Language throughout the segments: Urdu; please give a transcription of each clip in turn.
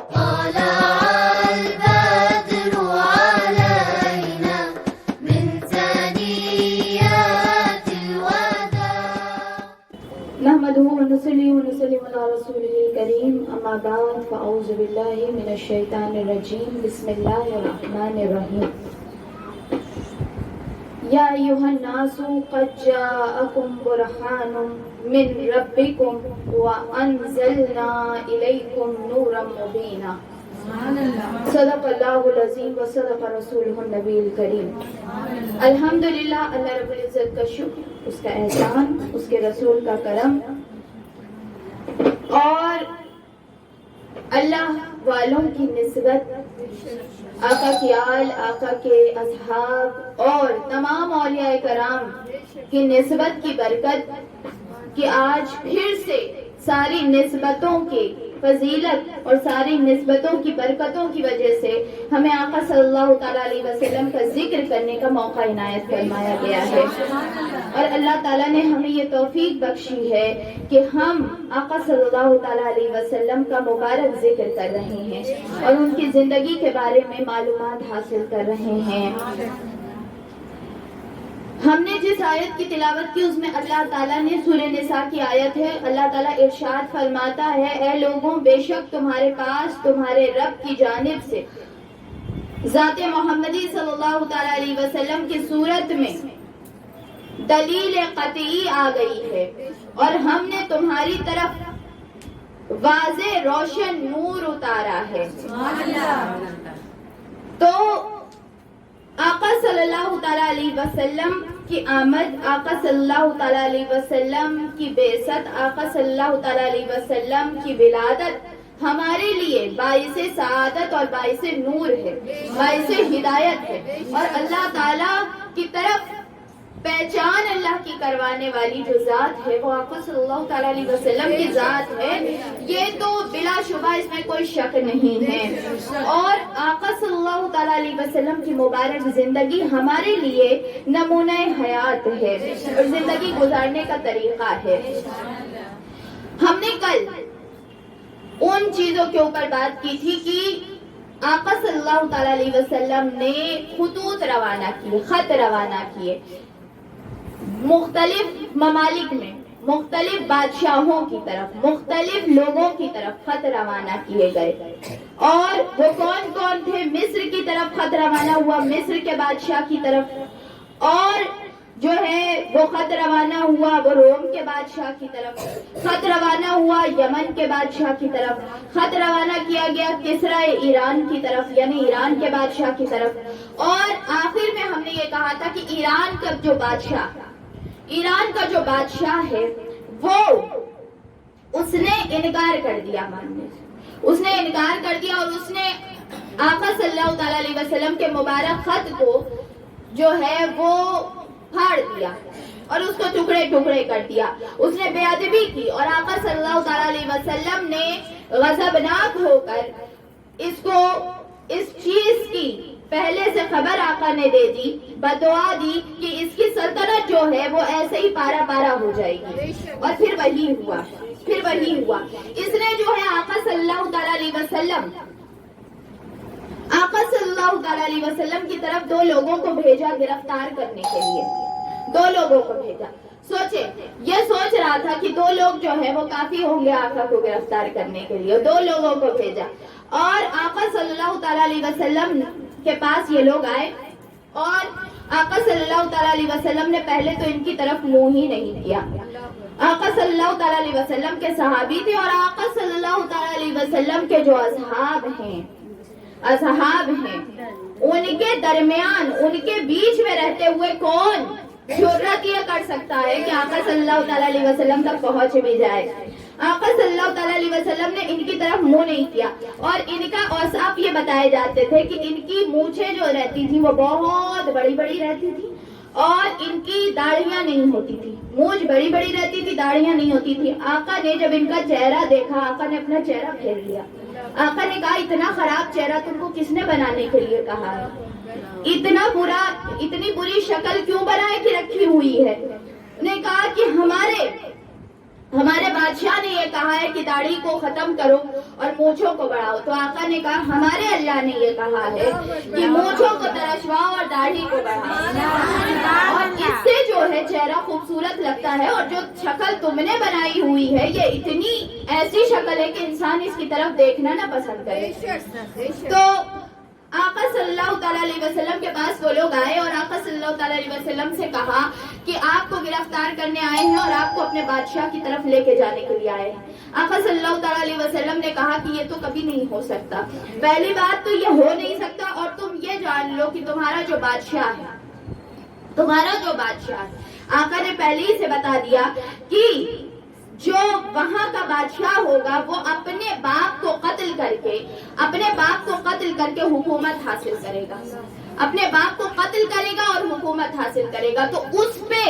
نحمده ونصلي ونسلم على رسوله الكريم أما بعد فأعوذ بالله من الشيطان الرجيم بسم الله الرحمن الرحيم يا أيها الناس قد جاءكم برهان من ربكم وأنزلنا إليكم نورا مبينا صدق اللہ العظیم و صدق رسولہ النبی الکریم۔ الحمدللہ، اللہ رب العزت کا شکر، اس کا احسان، اس کے رسول کا کرم اور اللہ والوں کی نسبت، آقا کی آل، آقا کے اصحاب اور تمام اولیاء کرام کی نسبت کی برکت کہ آج پھر سے ساری نسبتوں کی فضیلت اور ساری نسبتوں کی برکتوں کی وجہ سے ہمیں آقا صلی اللہ تعالیٰ علیہ وسلم کا ذکر کرنے کا موقع عنایت فرمایا گیا ہے، اور اللہ تعالیٰ نے ہمیں یہ توفیق بخشی ہے کہ ہم آقا صلی اللہ تعالیٰ علیہ وسلم کا مبارک ذکر کر رہے ہیں اور ان کی زندگی کے بارے میں معلومات حاصل کر رہے ہیں۔ ہم نے جس آیت کی تلاوت کی اس میں اللہ تعالیٰ نے سورہ نساء کی آیت ہے، اللہ تعالیٰ ارشاد فرماتا ہے، اے لوگوں، بے شک تمہارے پاس تمہارے رب کی جانب سے ذات محمدی صلی اللہ تعالیٰ علیہ وسلم کی صورت میں دلیل قطعی آ گئی ہے اور ہم نے تمہاری طرف واضح روشن نور اتارا ہے۔ تو آقا صلی اللہ تعالیٰ علیہ وسلم کی آمد، آقا صلی اللہ تعالیٰ علیہ وسلم کی بعثت، آقا صلی اللہ تعالیٰ علیہ وسلم کی ولادت ہمارے لیے باعث سعادت اور باعث نور ہے، باعث ہدایت ہے، اور اللہ تعالیٰ کی طرف پہچان اللہ کی کروانے والی جو ذات ہے وہ آقا صلی اللہ تعالیٰ علیہ وسلم کی ذات ہے، یہ تو بلا شبہ اس میں کوئی شک نہیں ہے۔ اور آقا صلی اللہ تعالیٰ علیہ وسلم کی مبارک زندگی ہمارے لیے نمونہ حیات ہے اور زندگی گزارنے کا طریقہ ہے۔ ہم نے کل ان چیزوں کے اوپر بات کی تھی کہ آقا صلی اللہ تعالیٰ علیہ وسلم نے خطوط روانہ کیے، خط روانہ کیے، مختلف ممالک میں مختلف بادشاہوں کی طرف، مختلف لوگوں کی طرف خط روانہ کیے گئے، اور وہ کون کون تھے؟ مصر کی طرف خط روانہ ہوا، مصر کے بادشاہ کی طرف، اور جو ہے وہ خط روانہ ہوا وہ روم کے بادشاہ کی طرف، خط روانہ ہوا یمن کے بادشاہ کی طرف، خط روانہ کیا گیا کسرا ایران کی طرف یعنی ایران کے بادشاہ کی طرف، اور آخر میں ہم نے یہ کہا تھا کہ ایران کا جو بادشاہ ہے وہ اس نے انکار کر دیا ماننے سے، اس نے انکار کر دیا اور اس نے آقا صلی اللہ تعالیٰ علیہ وسلم کے مبارک خط کو جو ہے وہ پھاڑ دیا اور اس کو ٹکڑے ٹکڑے کر دیا، اس نے بے ادبی کی، اور آقا صلی اللہ تعالیٰ علیہ وسلم نے غضبناک ہو کر اس چیز کی پہلے سے خبر آقا نے دے دی، بدعا دی کہ اس کی سلطنت جو ہے وہ ایسے ہی پارا پارا ہو جائے گی، اور پھر وہی ہوا۔ اس نے جو ہے آقا صلی اللہ تعالیٰ علیہ وسلم کی طرف دو لوگوں کو بھیجا گرفتار کرنے کے لیے، دو لوگوں کو بھیجا۔ سوچے، یہ سوچ رہا تھا کہ دو لوگ جو ہے وہ کافی ہوں گے آقا کو گرفتار کرنے کے لیے، دو لوگوں کو بھیجا، اور آقا صلی اللہ تعالیٰ علیہ وسلم کے پاس یہ لوگ آئے، اور آقا صلی اللہ تعالیٰ علیہ وسلم نے پہلے تو ان کی طرف منہ ہی نہیں کیا۔ آقا صلی اللہ تعالیٰ علیہ وسلم کے صحابی تھے، اور آقا صلی اللہ تعالیٰ علیہ وسلم کے جو اصحاب ہیں ان کے درمیان، ان کے بیچ میں رہتے ہوئے کون جرأت یہ کر سکتا ہے کہ آقا صلی اللہ تعالیٰ علیہ وسلم تک پہنچ بھی جائے؟ آقا صلی اللہ تعالیٰ علیہ وسلم نے ان کی طرف منہ نہیں کیا، اور ان کا اوصاف یہ بتائے جاتے تھے کہ ان کی مونچھیں جو رہتی تھی وہ بہت بڑی بڑی رہتی تھی، اور ان کی داڑھیاں نہیں ہوتی تھی، مونچھ بڑی بڑی رہتی تھی، داڑھیاں نہیں ہوتی تھی۔ آقا نے جب ان کا چہرہ دیکھا، آقا نے اپنا چہرہ پھیر لیا، آقا نے کہا اتنا خراب چہرہ تم کو کس نے بنانے کے لیے کہا ہے؟ اتنا برا، اتنی بری شکل کیوں بنائے کہ رکھی ہوئی ہے؟ نے کہا کہ ہمارے بادشاہ نے یہ کہا ہے کہ داڑھی کو ختم کرو اور مونچھوں کو بڑھاؤ، تو آقا نے کہا ہمارے اللہ نے یہ کہا ہے کہ مونچھوں کو ترشواؤ اور داڑھی کو بڑھاؤ، اور اس سے جو ہے چہرہ خوبصورت لگتا ہے، اور جو شکل تم نے بنائی ہوئی ہے یہ اتنی ایسی شکل ہے کہ انسان اس کی طرف دیکھنا نہ پسند کرے۔ تو آقا صلی اللہ تعالیٰ علیہ وسلم کے پاس وہ لوگ آئے اور آقا صلی اللہ تعالیٰ علیہ وسلم سے کہا کہ آپ کو گرفتار کرنے آئے ہیں اور آپ کو اپنے بادشاہ کی طرف لے کے جانے کے لیے آئے ہیں۔ آقا صلی اللہ تعالیٰ علیہ وسلم نے کہا کہ یہ تو کبھی نہیں ہو سکتا، پہلی بات تو یہ ہو نہیں سکتا، اور تم یہ جان لو کہ تمہارا جو بادشاہ ہے آقا نے پہلے ہی سے بتا دیا کہ جو وہاں کا بادشاہ ہوگا وہ اپنے باپ کو قتل کر کے حکومت حاصل کرے گا، اپنے باپ کو قتل کرے گا اور حکومت حاصل کرے گا۔ تو اس پہ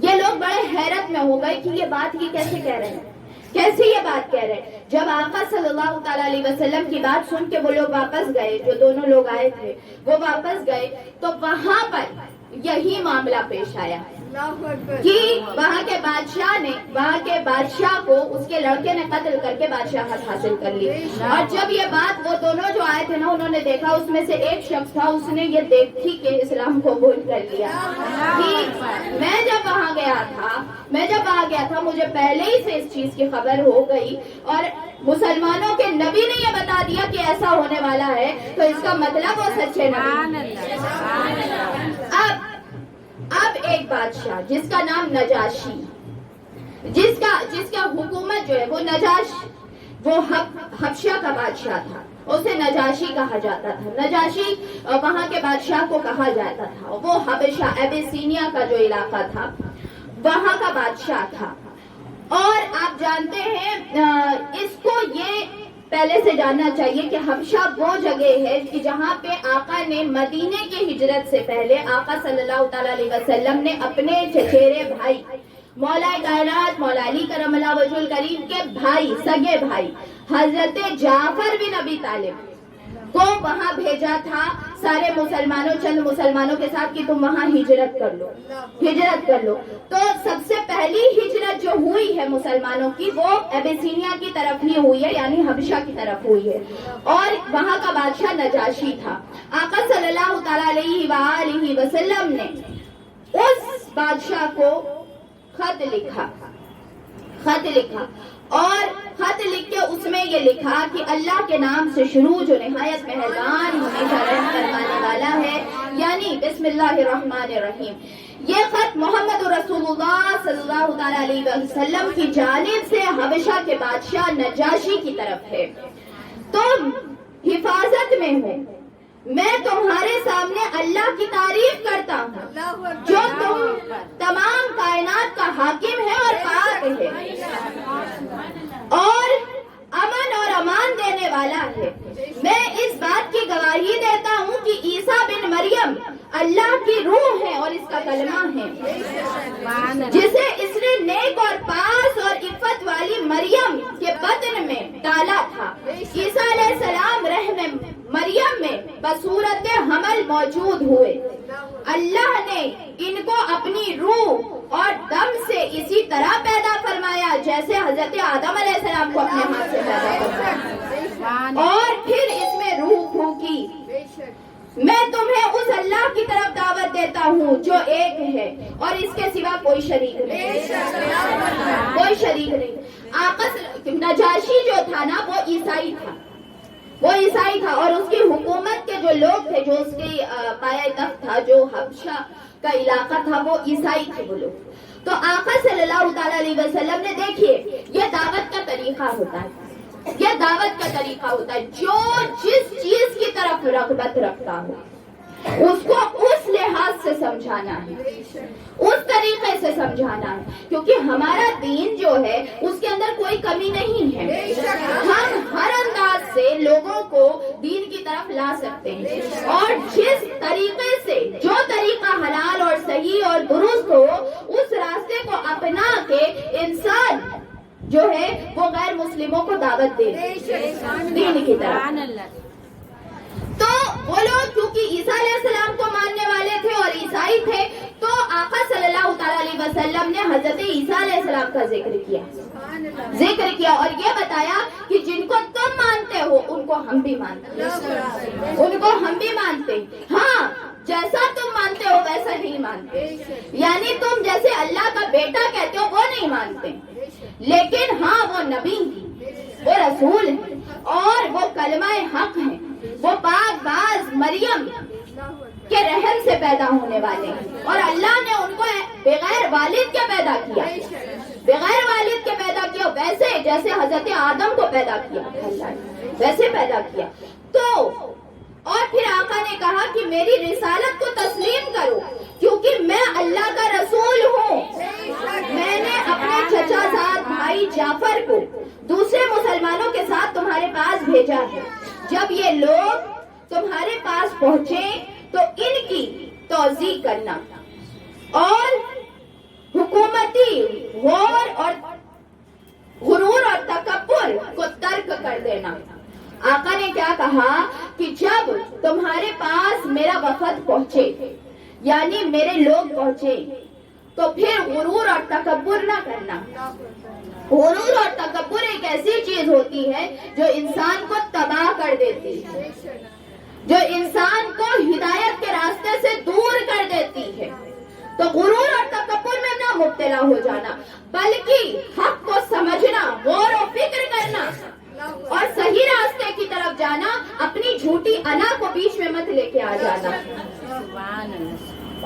یہ لوگ بڑے حیرت میں ہو گئے کہ یہ بات یہ کیسے کہہ رہے ہیں، کیسے یہ بات کہہ رہے ہیں۔ جب آقا صلی اللہ تعالیٰ علیہ وسلم کی بات سن کے وہ لوگ واپس گئے، جو دونوں لوگ آئے تھے وہ واپس گئے، تو وہاں پر یہی معاملہ پیش آیا کہ وہاں کے بادشاہ کو اس کے لڑکے نے قتل کر کے بادشاہت حاصل کر لی۔ اور جب یہ بات وہ دونوں جو آئے تھے نا انہوں نے دیکھا، اس میں سے ایک شخص تھا، اس نے یہ دیکھی کہ اسلام کو قبول کر لیا کہ میں جب وہاں گیا تھا مجھے پہلے ہی سے اس چیز کی خبر ہو گئی، اور مسلمانوں کے نبی نے یہ بتا دیا کہ ایسا ہونے والا ہے، تو اس کا مطلب وہ سچے نبی۔ اب ایک بادشاہ جس کا نام نجاشی، جس کا حکومت جو ہے وہ وہ حبشہ کا بادشاہ تھا، اسے نجاشی کہا جاتا تھا۔ نجاشی وہاں کے بادشاہ کو کہا جاتا تھا، وہ حبشہ ایبیسینیا کا جو علاقہ تھا وہاں کا بادشاہ تھا۔ اور آپ جانتے ہیں اس کو یہ پہلے سے جاننا چاہیے کہ حبشہ وہ جگہ ہے کہ جہاں پہ آقا نے مدینے کی ہجرت سے پہلے آقا صلی اللہ تعالیٰ علیہ وسلم نے اپنے چچیرے بھائی مولا کائنات مولا علی کرم اللہ وجہ الکریم کے بھائی، سگے بھائی حضرت جعفر بن ابی طالب کو وہاں بھیجا تھا سارے چند مسلمانوں کے ساتھ کہ تم وہاں ہجرت کر لو۔ تو سب سے پہلی ہجرت جو ہوئی ہے مسلمانوں کی وہ ایبیسینیا کی طرف ہی ہوئی ہے، یعنی حبشہ کی طرف ہوئی ہے، اور وہاں کا بادشاہ نجاشی تھا۔ آقا صلی اللہ تعالیٰ علیہ وآلہ وسلم نے اس بادشاہ کو خط لکھا اور خط لکھ کے اس میں یہ لکھا کہ اللہ کے نام سے شروع جو نہایت مہربان ہمیشہ رحم فرمانے والا ہے، یعنی بسم اللہ الرحمن الرحیم۔ یہ خط محمد رسول اللہ صلی اللہ تعالیٰ علیہ وسلم کی جانب سے حبشہ کے بادشاہ نجاشی کی طرف ہے۔ تم حفاظت میں ہو، میں تمہارے سامنے اللہ کی تعریف کرتا ہوں جو تمام کائنات کا حاکم ہے اور پاک ہے اور امن اور امان دینے والا ہے۔ میں اس بات کی گواہی دیتا ہوں کہ عیسیٰ بن مریم اللہ کی روح ہے اور اس کا کلمہ ہے، جسے اس نے نیک اور پاس اور عفت والی مریم کے بطن میں ڈالا تھا۔ عیسیٰ علیہ السلام رحم مریم میں بصورت حمل موجود ہوئے۔ اللہ نے ان کو اپنی روح اور دم سے اسی طرح پیدا فرمایا جیسے حضرت آدم علیہ السلام کو اپنے ہاتھ سے پیدا فرمایا، اور پھر اس میں روح پھونکی۔ میں تمہیں اس اللہ کی طرف دعوت دیتا ہوں جو ایک ہے اور اس کے سوا کوئی شریک نہیں۔ نجاشی جو تھا نا وہ عیسائی تھا اور اس کی حکومت کے جو لوگ تھے، جو اس کی پایہ تخت تھا، جو حبشہ کا علاقہ تھا، وہ عیسائی تھے وہ لوگ۔ تو آقا صلی اللہ تعالیٰ علیہ وسلم نے دیکھیے یہ دعوت کا طریقہ ہوتا ہے، جو جس چیز کی طرف رغبت رکھتا ہو اس کو اس لحاظ سے سمجھانا ہے، اس طریقے سے سمجھانا ہے، کیونکہ ہمارا دین جو ہے اس کے اندر کوئی کمی نہیں ہے۔ ہم ہر انداز سے لوگوں کو دین کی طرف لا سکتے ہیں، اور جس طریقے سے جو طریقہ حلال اور صحیح اور درست ہو اس راستے کو اپنا کے انسان جو ہے وہ غیر مسلموں کو دعوت دے دین کی طرف۔ تو وہ لوگ کیونکہ عیسیٰ علیہ السلام کو ماننے والے تھے اور عیسائی تھے، تو آقا صلی اللہ تعالیٰ علیہ وسلم نے حضرت عیسیٰ علیہ السلام کا ذکر کیا اور یہ بتایا کہ جن کو تم مانتے ہو ان کو ہم بھی مانتے ہیں، ان کو ہم بھی مانتے ہیں۔ ہاں، جیسا تم مانتے ہو ویسا نہیں مانتے، یعنی تم جیسے اللہ کا بیٹا کہتے ہو وہ نہیں مانتے، لیکن ہاں وہ نبی ہیں، وہ رسول ہیں اور وہ کلمہ حق ہیں، وہ پاک باز مریم کے رحم سے پیدا ہونے والے ہیں، اور اللہ نے ان کو بغیر والد کے پیدا کیا، بغیر والد کے پیدا کیا، ویسے جیسے حضرت آدم کو پیدا کیا اللہ نے ویسے پیدا کیا۔ تو اور پھر آقا نے کہا کہ میری رسالت کو تسلیم کرو کیونکہ میں اللہ کا رسول ہوں۔ میں نے اپنے چچا زاد بھائی جعفر کو دوسرے مسلمانوں کے ساتھ تمہارے پاس بھیجا ہے، جب یہ لوگ تمہارے پاس پہنچے تو ان کی توضیح کرنا اور حکومتی غرور اور تکبر کو ترک کر دینا۔ آقا نے کیا کہا کہ جب تمہارے پاس میرا وفد پہنچے یعنی میرے لوگ پہنچے تو پھر غرور اور تکبر نہ کرنا۔ غرور اور تکبر ایک ایسی چیز ہوتی ہے جو انسان کو تباہ کر دیتی ہے، جو انسان کو ہدایت کے راستے سے دور کر دیتی ہے۔ تو غرور اور تکبر میں نہ مبتلا ہو جانا، بلکہ حق کو سمجھنا، غور و فکر کرنا اور صحیح راستے کی طرف جانا، اپنی جھوٹی انا کو بیچ میں مت لے کے آ جانا۔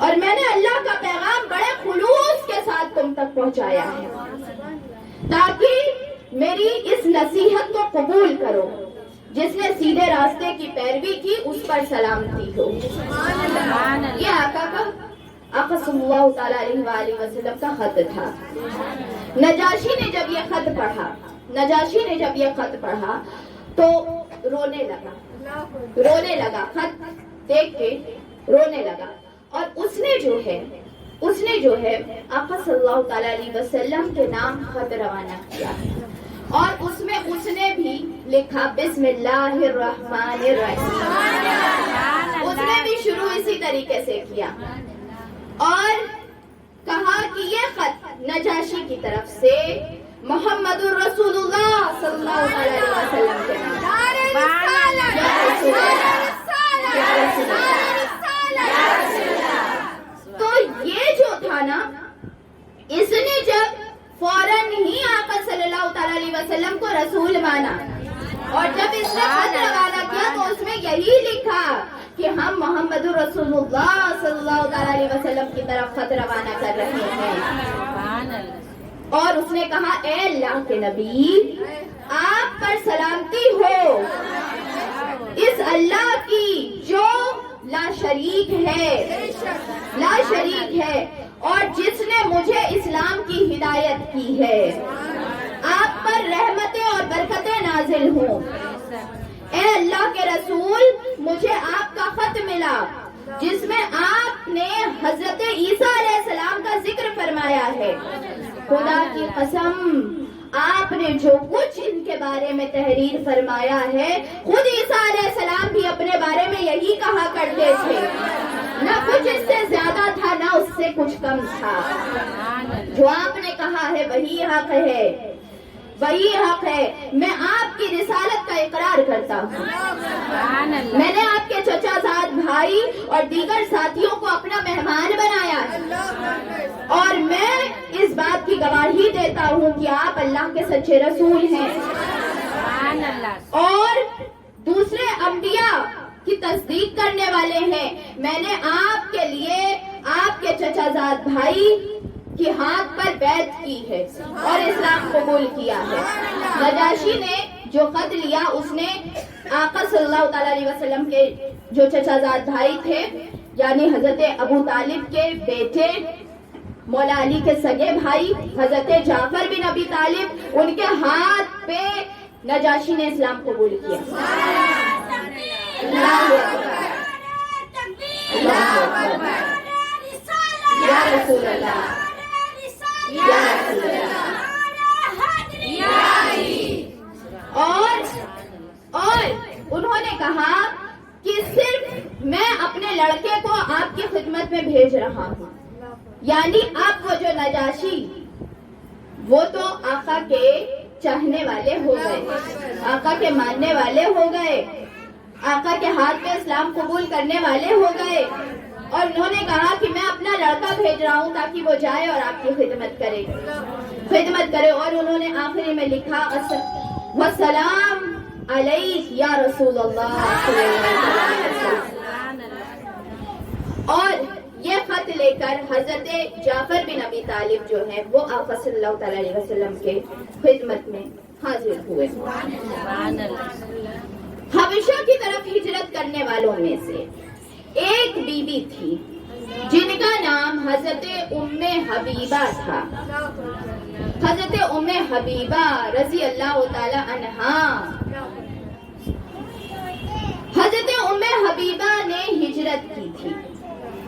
اور میں نے اللہ کا پیغام بڑے خلوص کے ساتھ تم تک پہنچایا ہے تاکہ میری اس نصیحت کو قبول کرو۔ جس نے سیدھے راستے کی پیروی کی اس پر سلامتی ہو۔ یہ آقا صلی اللہ تعالیٰ علیہ وآلہ وسلم کا خط تھا۔ نجاشی نے جب یہ خط پڑھا تو رونے لگا، خط دیکھ کے رونے لگا، اور اس نے جو ہے آقا صلی اللہ تعالیٰ علیہ وسلم کے نام خط روانہ کیا، اور اس میں اس نے بھی لکھا بسم اللہ الرحمن الرحیم۔ اس نے بھی شروع اسی طریقے سے کیا اور کہا کہ یہ خط نجاشی کی طرف سے محمد الرسول اللہ صلی اللہ علیہ وسلم کے نام۔ تو یہ جو تھا نا، اس نے جب فوراً ہی آقا صلی اللہ تعالیٰ علیہ وسلم کو رسول مانا، اور جب اس نے خط روانہ کیا تو اس میں یہی لکھا کہ ہم محمد رسول اللہ صلی اللہ تعالیٰ علیہ وسلم کی طرف خط روانہ کر رہے ہیں۔ اور اس نے کہا اے اللہ کے نبی، آپ پر سلامتی ہو اس اللہ کی جو لا شریک ہے اور جس نے مجھے اسلام کی ہدایت کی ہے۔ آپ پر رحمتیں اور برکتیں نازل ہوں۔ اے اللہ کے رسول، مجھے آپ کا خط ملا جس میں آپ نے حضرت عیسیٰ علیہ السلام کا ذکر فرمایا ہے۔ خدا کی قسم، آپ نے جو کچھ ان کے بارے میں تحریر فرمایا ہے، خود عیسیٰ علیہ السلام بھی اپنے بارے میں یہی کہا کرتے تھے، نہ کچھ اس سے زیادہ تھا نہ اس سے کچھ کم تھا۔ جو آپ نے کہا ہے وہی حق ہے۔ میں آپ کی رسالت کا اقرار کرتا ہوں۔ میں نے آپ کے چچا زاد بھائی اور دیگر ساتھیوں کو اپنا مہمان بنایا ہے، اور میں اس بات کی گواہی دیتا ہوں کہ آپ اللہ کے سچے رسول ہیں اور دوسرے انبیاء کی تصدیق کرنے والے ہیں۔ میں نے آپ کے لیے آپ کے چچا زاد بھائی کی ہاتھ پر بیعت کی ہے اور اسلام قبول کیا ہے۔ نجاشی نے جو خط لیا اس نے آقا صلی اللہ تعالیٰ علیہ وسلم کے جو چچا زاد بھائی تھے یعنی حضرت ابو طالب کے بیٹے، مولا علی کے سگے بھائی حضرت جعفر بن ابی طالب، ان کے ہاتھ پہ نجاشی نے اسلام قبول کیا۔ یا رسول اللہ، اور انہوں نے کہا کہ صرف میں اپنے لڑکے کو آپ کی خدمت میں بھیج رہا ہوں، یعنی اب وہ جو نجاشی وہ تو آقا کے چاہنے والے ہو گئے، آقا کے ماننے والے ہو گئے، آقا کے ہاتھ پہ اسلام قبول کرنے والے ہو گئے، اور انہوں نے کہا کہ میں اپنا لڑکا بھیج رہا ہوں تاکہ وہ جائے اور آپ کی خدمت کرے، اور انہوں نے آخری میں لکھا وسلام علیک یا رسول اللہ صلی اللہ علیہ وسلم۔ اور یہ خط لے کر حضرت جعفر بن ابی طالب جو ہے وہ آقا صلی اللہ تعالی علیہ وسلم کے خدمت میں حاضر ہوئے۔ حبشہ کی طرف ہجرت کرنے والوں میں سے ایک بی بی تھی جن کا نام حضرت ام حبیبہ تھا، حضرت ام حبیبہ رضی اللہ تعالی عنہا۔ حضرت ام حبیبہ نے ہجرت کی تھی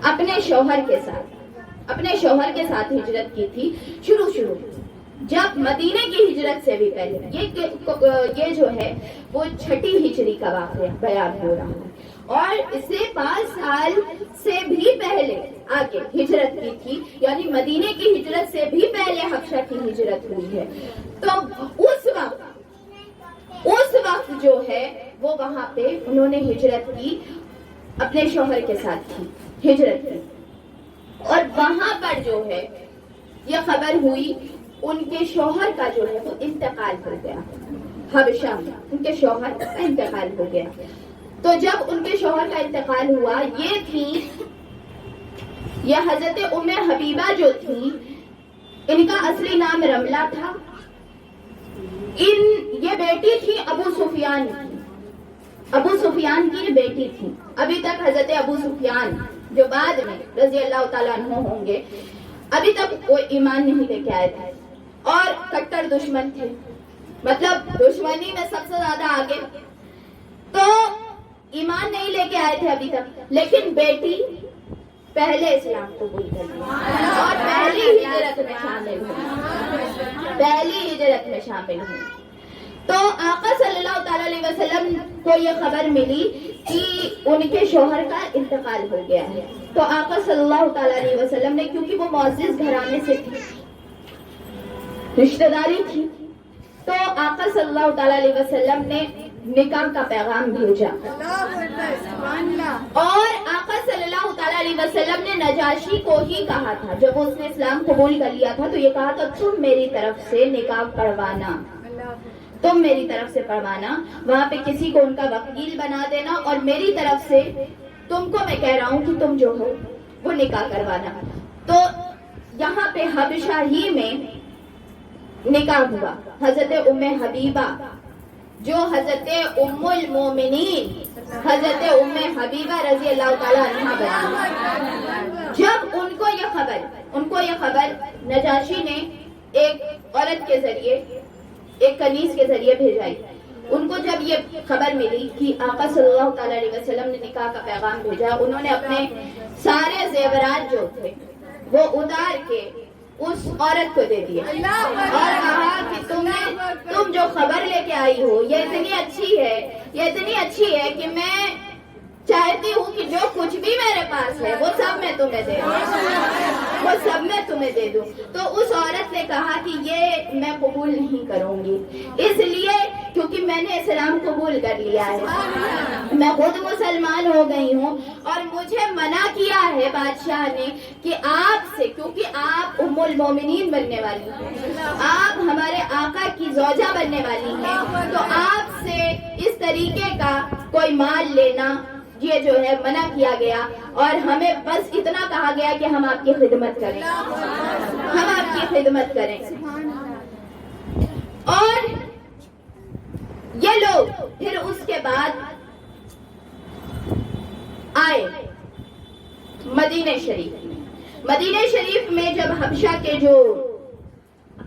اپنے شوہر کے ساتھ ہجرت کی تھی شروع جب مدینے کی ہجرت سے بھی پہلے، یہ جو ہے وہ 6 ہجری کا واقعہ بیان ہو رہا ہے، اور اس سے 5 سال سے بھی پہلے آگے ہجرت کی تھی، یعنی مدینے کی ہجرت سے بھی پہلے حبشہ کی ہجرت ہوئی ہے۔ تو اس وقت جو ہے وہ وہاں پہ انہوں نے ہجرت کی، اپنے شوہر کے ساتھ کی ہجرت کی، اور وہاں پر جو ہے یہ خبر ہوئی ان کے شوہر کا جو ہے وہ انتقال ہو گیا، حبشہ میں ان کے شوہر کا انتقال ہو گیا۔ تو جب ان کے شوہر کا انتقال ہوا، یہ حضرت ام حبیبہ جو تھی، ان کا اصلی نام رملہ تھا، یہ بیٹی تھی ابو سفیان کی، ابو سفیان کی بیٹی تھی۔ ابھی تک حضرت ابو سفیان جو بعد میں رضی اللہ تعالیٰ عنہ ہوں گے، ابھی تک وہ ایمان نہیں لے کے آئے تھے اور کٹر دشمن تھے، مطلب دشمنی میں سب سے زیادہ آگے، تو ایمان نہیں لے کے آئے تھے ابھی تک، لیکن بیٹی پہلے اسلام قبول کر لیا اور پہلی ہجرت میں شامل ہوئی۔ تو آقا صلی اللہ تعالی علیہ وسلم کو یہ خبر ملی کہ ان کے شوہر کا انتقال ہو گیا ہے، تو آقا صلی اللہ تعالی علیہ وسلم نے، کیونکہ وہ معزز گھرانے سے تھی، رشتہ داری تھی، تو آقا صلی اللہ تعالی علیہ وسلم نے نکاح کا پیغام بھیجا، اور آقا صلی اللہ تعالی علیہ وسلم نے نجاشی کو ہی کہا تھا، جب اس نے اسلام قبول کر لیا تھا تو یہ کہا تھا تم میری طرف سے نکاح پڑھوانا، تم میری طرف سے پڑھوانا، وہاں پہ کسی کو ان کا وکیل بنا دینا، اور میری طرف سے تم کو میں کہہ رہا ہوں کہ تم جو ہو وہ نکاح کروانا۔ تو یہاں پہ حبشہ ہی میں نکاح ہوا، حضرت ام حبیبہ جو حضرت ام المومنین حضرت ام حبیبہ رضی اللہ تعالیٰ عنہ بنی۔ جب ان کو یہ خبر نجاشی نے ایک عورت کے ذریعے، ایک کنیز کے ذریعے بھیجائی، ان کو جب یہ خبر ملی کہ آقا صلی اللہ تعالی علیہ وسلم نے نکاح کا پیغام بھیجا، انہوں نے اپنے سارے زیورات جو تھے وہ اتار کے اس عورت کو دے دیا اور کہا کہ تم جو خبر لے کے آئی ہو یہ اتنی اچھی ہے کہ میں چاہتی ہوں کہ جو کچھ بھی میرے پاس ہے وہ سب میں تمہیں دے دوں۔ تو اس عورت نے کہا کہ یہ میں قبول نہیں کروں گی، اس لیے کیونکہ میں نے اسلام قبول کر لیا ہے، میں خود مسلمان ہو گئی ہوں، اور مجھے منع کیا ہے بادشاہ نے کہ آپ سے، کیونکہ آپ ام المومنین بننے والی ہیں، آپ ہمارے آقا کی زوجہ بننے والی ہیں، تو آپ سے اس طریقے کا کوئی مال لینا یہ جو ہے منع کیا گیا، اور ہمیں بس اتنا کہا گیا کہ ہم آپ کی خدمت کریں، اور یہ لوگ پھر اس کے بعد آئے مدینہ شریف میں جب حبشہ کے جو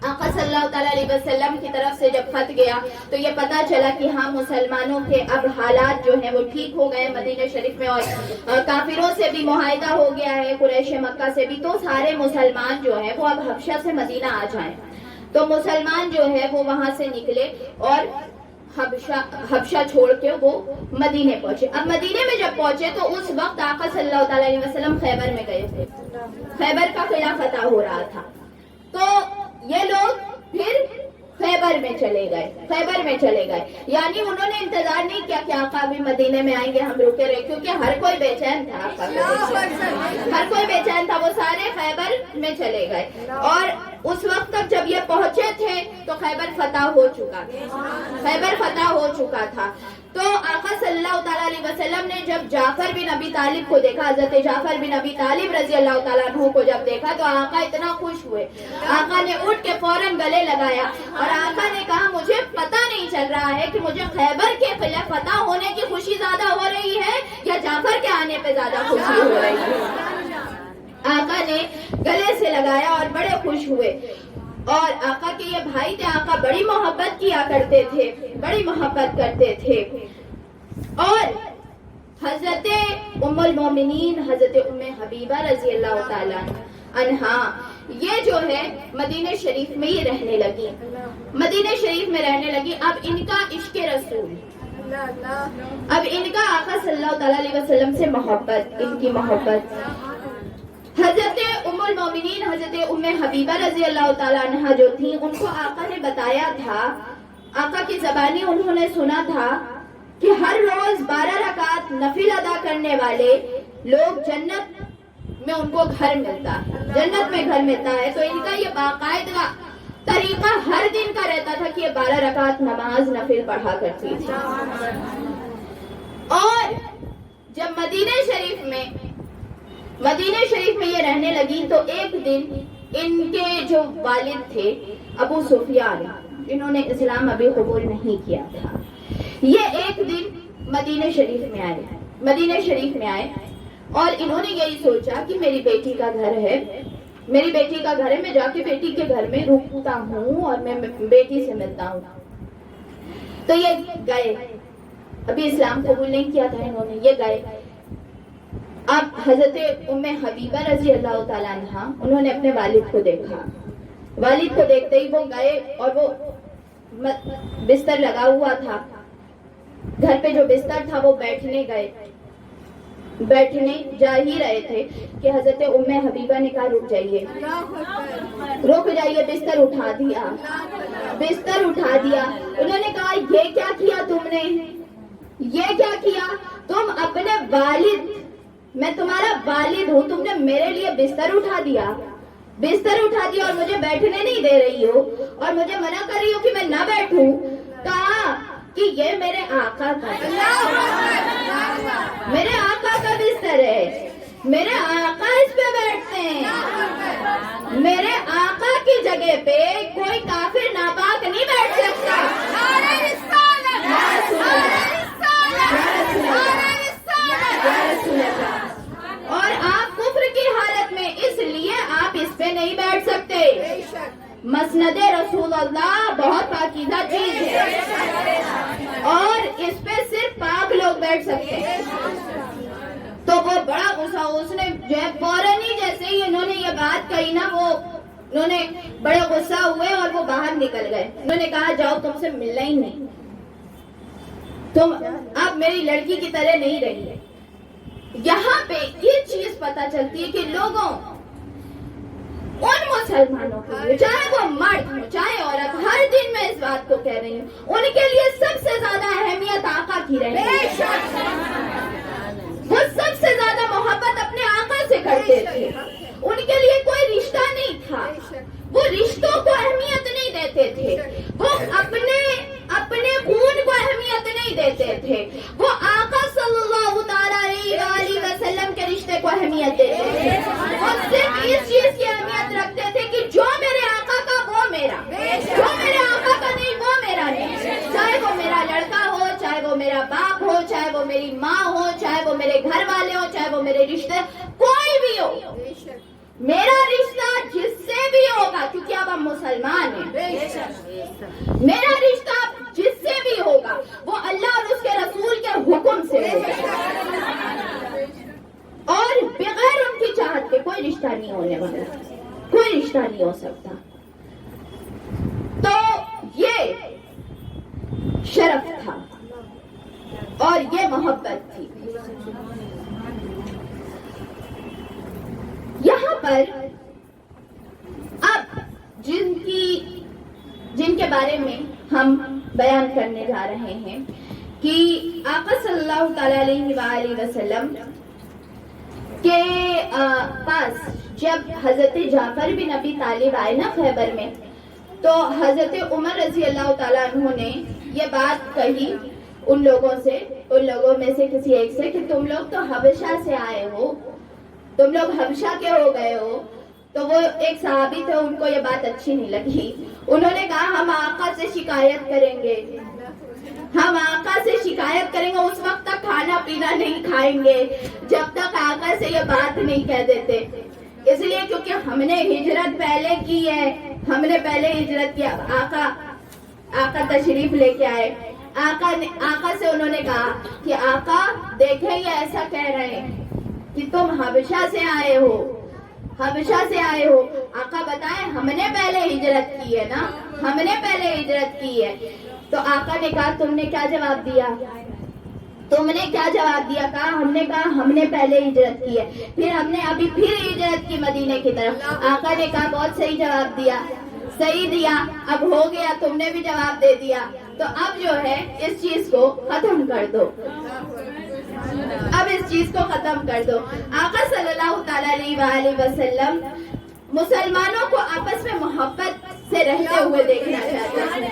آقا صلی اللہ تعالی علیہ وسلم کی طرف سے جب خط گیا تو یہ پتا چلا کہ ہاں مسلمانوں کے اب حالات جو ہیں وہ ٹھیک ہو گئے مدینہ شریف میں، اور کافروں سے بھی معاہدہ ہو گیا ہے، قریش مکہ سے بھی، تو سارے مسلمان جو ہیں وہ اب حبشہ سے مدینہ آ جائیں۔ تو مسلمان جو ہے وہ وہاں سے نکلے اور حبشہ چھوڑ کے وہ مدینے پہنچے. اب مدینے میں جب پہنچے تو اس وقت آقا صلی اللہ تعالیٰ علیہ وسلم خیبر میں گئے تھے. خیبر کا قلعہ فتح ہو رہا تھا. تو یہ لوگ پھر خیبر میں چلے گئے. یعنی انہوں نے انتظار نہیں کیا کہ آقا ابھی مدینے میں آئیں گے, ہم رکے رہے, کیونکہ ہر کوئی بے چین تھا. ہر کوئی بے چین تھا. وہ سارے خیبر میں چلے گئے. اور اس وقت تک جب یہ پہنچے تھے تو خیبر فتح ہو چکا تھا. تو آقا صلی اللہ تعالیٰ علیہ وسلم نے جب جعفر بن ابی طالب کو دیکھا, حضرت جعفر بن ابی طالب رضی اللہ تعالیٰ عنہ کو جب دیکھا تو آقا اتنا خوش ہوئے. آقا نے اٹھ کے فوراً گلے لگایا اور آقا نے کہا مجھے پتہ نہیں چل رہا ہے کہ مجھے خیبر کے قلعہ فتح ہونے کی خوشی زیادہ ہو رہی ہے یا جعفر کے آنے پہ زیادہ خوشی ہو رہی ہے. آقا نے گلے سے لگایا اور بڑے خوش ہوئے. اور آقا کے یہ بھائی تھے, آقا بڑی محبت کیا کرتے تھے, بڑی محبت کرتے تھے. اور حضرت ام المومنین حضرت ام حبیبہ رضی اللہ تعالیٰ عنہا یہ جو ہے مدینہ شریف میں ہی رہنے لگی. اب ان کا عشق رسول, اب ان کا آقا صلی اللہ تعالیٰ علیہ وسلم سے محبت, ان کی محبت. حضرت ام المومنین حضرت ام حبیبہ رضی اللہ تعالیٰ عنہ جو تھی, ان کو آقا نے بتایا تھا, آقا کی زبانی انہوں نے سنا تھا کہ ہر روز 12 رکعت نفل ادا کرنے والے لوگ جنت میں ان کو گھر ملتا ہے, جنت میں گھر ملتا ہے. تو ان کا یہ باقاعدہ طریقہ ہر دن کا رہتا تھا کہ یہ 12 رکعت نماز نفل پڑھا کرتی تھی. اور جب مدینہ شریف میں یہ رہنے لگی تو ایک دن ان کے جو والد تھے ابو سفیان, انہوں نے اسلام ابھی قبول نہیں کیا تھا, یہ ایک دن مدینہ شریف میں آئے اور انہوں نے یہی سوچا کہ میری بیٹی کا گھر ہے, میں جا کے بیٹی کے گھر میں رکتا ہوں اور میں بیٹی سے ملتا ہوں. تو یہ گئے, ابھی اسلام قبول نہیں کیا تھا انہوں نے, یہ گئے. اب حضرت ام حبیبہ رضی اللہ تعالیٰ عنہ انہوں نے اپنے والد کو دیکھا. والد کو دیکھتے ہی وہ گئے اور وہ بستر لگا ہوا تھا, گھر پہ جو بستر تھا وہ بیٹھنے جا ہی رہے تھے کہ حضرت ام حبیبہ نے کہا رک جائیے, بستر اٹھا دیا. انہوں نے کہا یہ کیا کیا تم نے, تم اپنے والد, میں تمہارا والد ہوں, تم نے میرے لیے بستر اٹھا دیا اور مجھے بیٹھنے نہیں دے رہی ہو اور مجھے منع کر رہی ہو کہ میں نہ بیٹھوں. کہا کہ یہ میرے آقا کا بستر ہے, میرے آقا اس پہ بیٹھتے ہیں, میرے آقا کی جگہ پہ کوئی کافر ناپاک نہیں بیٹھ سکتا. اور آپ کفر کی حالت میں اس لیے آپ اس پہ نہیں بیٹھ سکتے. مسند رسول اللہ بہت پاکیزہ چیز ہے اور اس پہ صرف پاک لوگ بیٹھ سکتے ہیں. تو وہ بڑا غصہ, اس نے جو ہے فوراً ہی جیسے ہی انہوں نے یہ بات کہی نا, انہوں نے بڑے غصہ ہوئے اور وہ باہر نکل گئے. انہوں نے کہا جاؤ, تم سے ملنا ہی نہیں, تم اب میری لڑکی کی طرح نہیں رہی ہے. یہاں پہ یہ چیز پتا چلتی ہے کہ لوگوں, ان مسلمانوں کے لیے, چاہے وہ مرد ہو چاہے عورت, ہر دن میں اس بات کو کہہ رہی ہوں, ان کے لیے سب سے زیادہ اہمیت آقا کی رہی ہے. وہ سب سے زیادہ محبت اپنے آقا سے کرتے تھے. ان کے لیے کوئی رشتہ نہیں تھا, وہ رشتوں کو اہمیت نہیں دیتے تھے, وہ اپنے خون کو اہمیت نہیں دیتے تھے, وہ آقا صلی اللہ تعالیٰ علیہ وسلم کے رشتے کو اہمیت دیتے تھے. وہ صرف اس چیز کی اہمیت رکھتے تھے کہ جو میرے آقا کا وہ میرا, جو میرے آقا کا نہیں وہ میرا نہیں. چاہے وہ میرا لڑکا ہو, چاہے وہ میرا باپ ہو, چاہے وہ میری ماں ہو, چاہے وہ میرے گھر والے ہو, چاہے وہ میرے رشتے کوئی بھی ہو, میرا رشتہ جس سے بھی ہوگا, کیونکہ اب ہم مسلمان ہیں, میرا رشتہ جس سے بھی ہوگا وہ اللہ اور اس کے رسول کے حکم سے ہوگا اور بغیر ان کی چاہت کے کوئی رشتہ نہیں ہونے والا, کوئی رشتہ نہیں ہو سکتا. تو یہ شرف اور یہ محبت تھی. یہاں پر اب جن کے بارے میں ہم بیان کرنے جا رہے ہیں کہ آقا صلی اللہ تعالی علیہ وآلہ وسلم کے پاس جب حضرت جعفر بن ابی طالب آئے نا خیبر میں، تو حضرت عمر رضی اللہ تعالیٰ عنہ نے یہ بات کہی ان لوگوں میں سے کسی ایک سے کہ تم لوگ تو حبشہ سے آئے ہو، تم لوگ حبشہ کے ہو گئے ہو. تو وہ ایک صحابی تھے، ان کو یہ بات اچھی نہیں لگی. انہوں نے کہا ہم آقا سے شکایت کریں گے، ہم آقا سے شکایت کریں گے، اس وقت تک کھانا پینا نہیں کھائیں گے جب تک آقا سے یہ بات نہیں کہہ دیتے. اس لیے کیونکہ ہم نے ہجرت پہلے کی ہے، ہم نے پہلے ہجرت کیا. آقا تشریف لے کے آئے. آقا سے انہوں نے کہا کہ آقا دیکھیں یہ ایسا کہہ رہے ہیں کہ تم حبشہ سے آئے ہو، حبشہ سے آئے ہو. آقا بتائیں ہم نے پہلے ہجرت کی ہے نا، ہم نے پہلے ہجرت کی ہے. تو آقا نے کہا تم نے کیا جواب دیا؟ تم نے کیا جواب دیا؟ کہا ہم نے کہا ہم نے پہلے ہجرت کی ہے، پھر ہم نے ابھی پھر ہجرت کی مدینے کی طرف. آقا نے کہا بہت صحیح جواب دیا، صحیح دیا، اب ہو گیا، تم نے بھی جواب دے دیا. تو اب جو ہے اس چیز کو ختم کر دو، اب اس چیز کو ختم کر دو. آقا صلی اللہ تعالی علیہ وآلہ وسلم مسلمانوں کو آپس میں محبت سے رہتے ہوئے دیکھنا چاہتے ہیں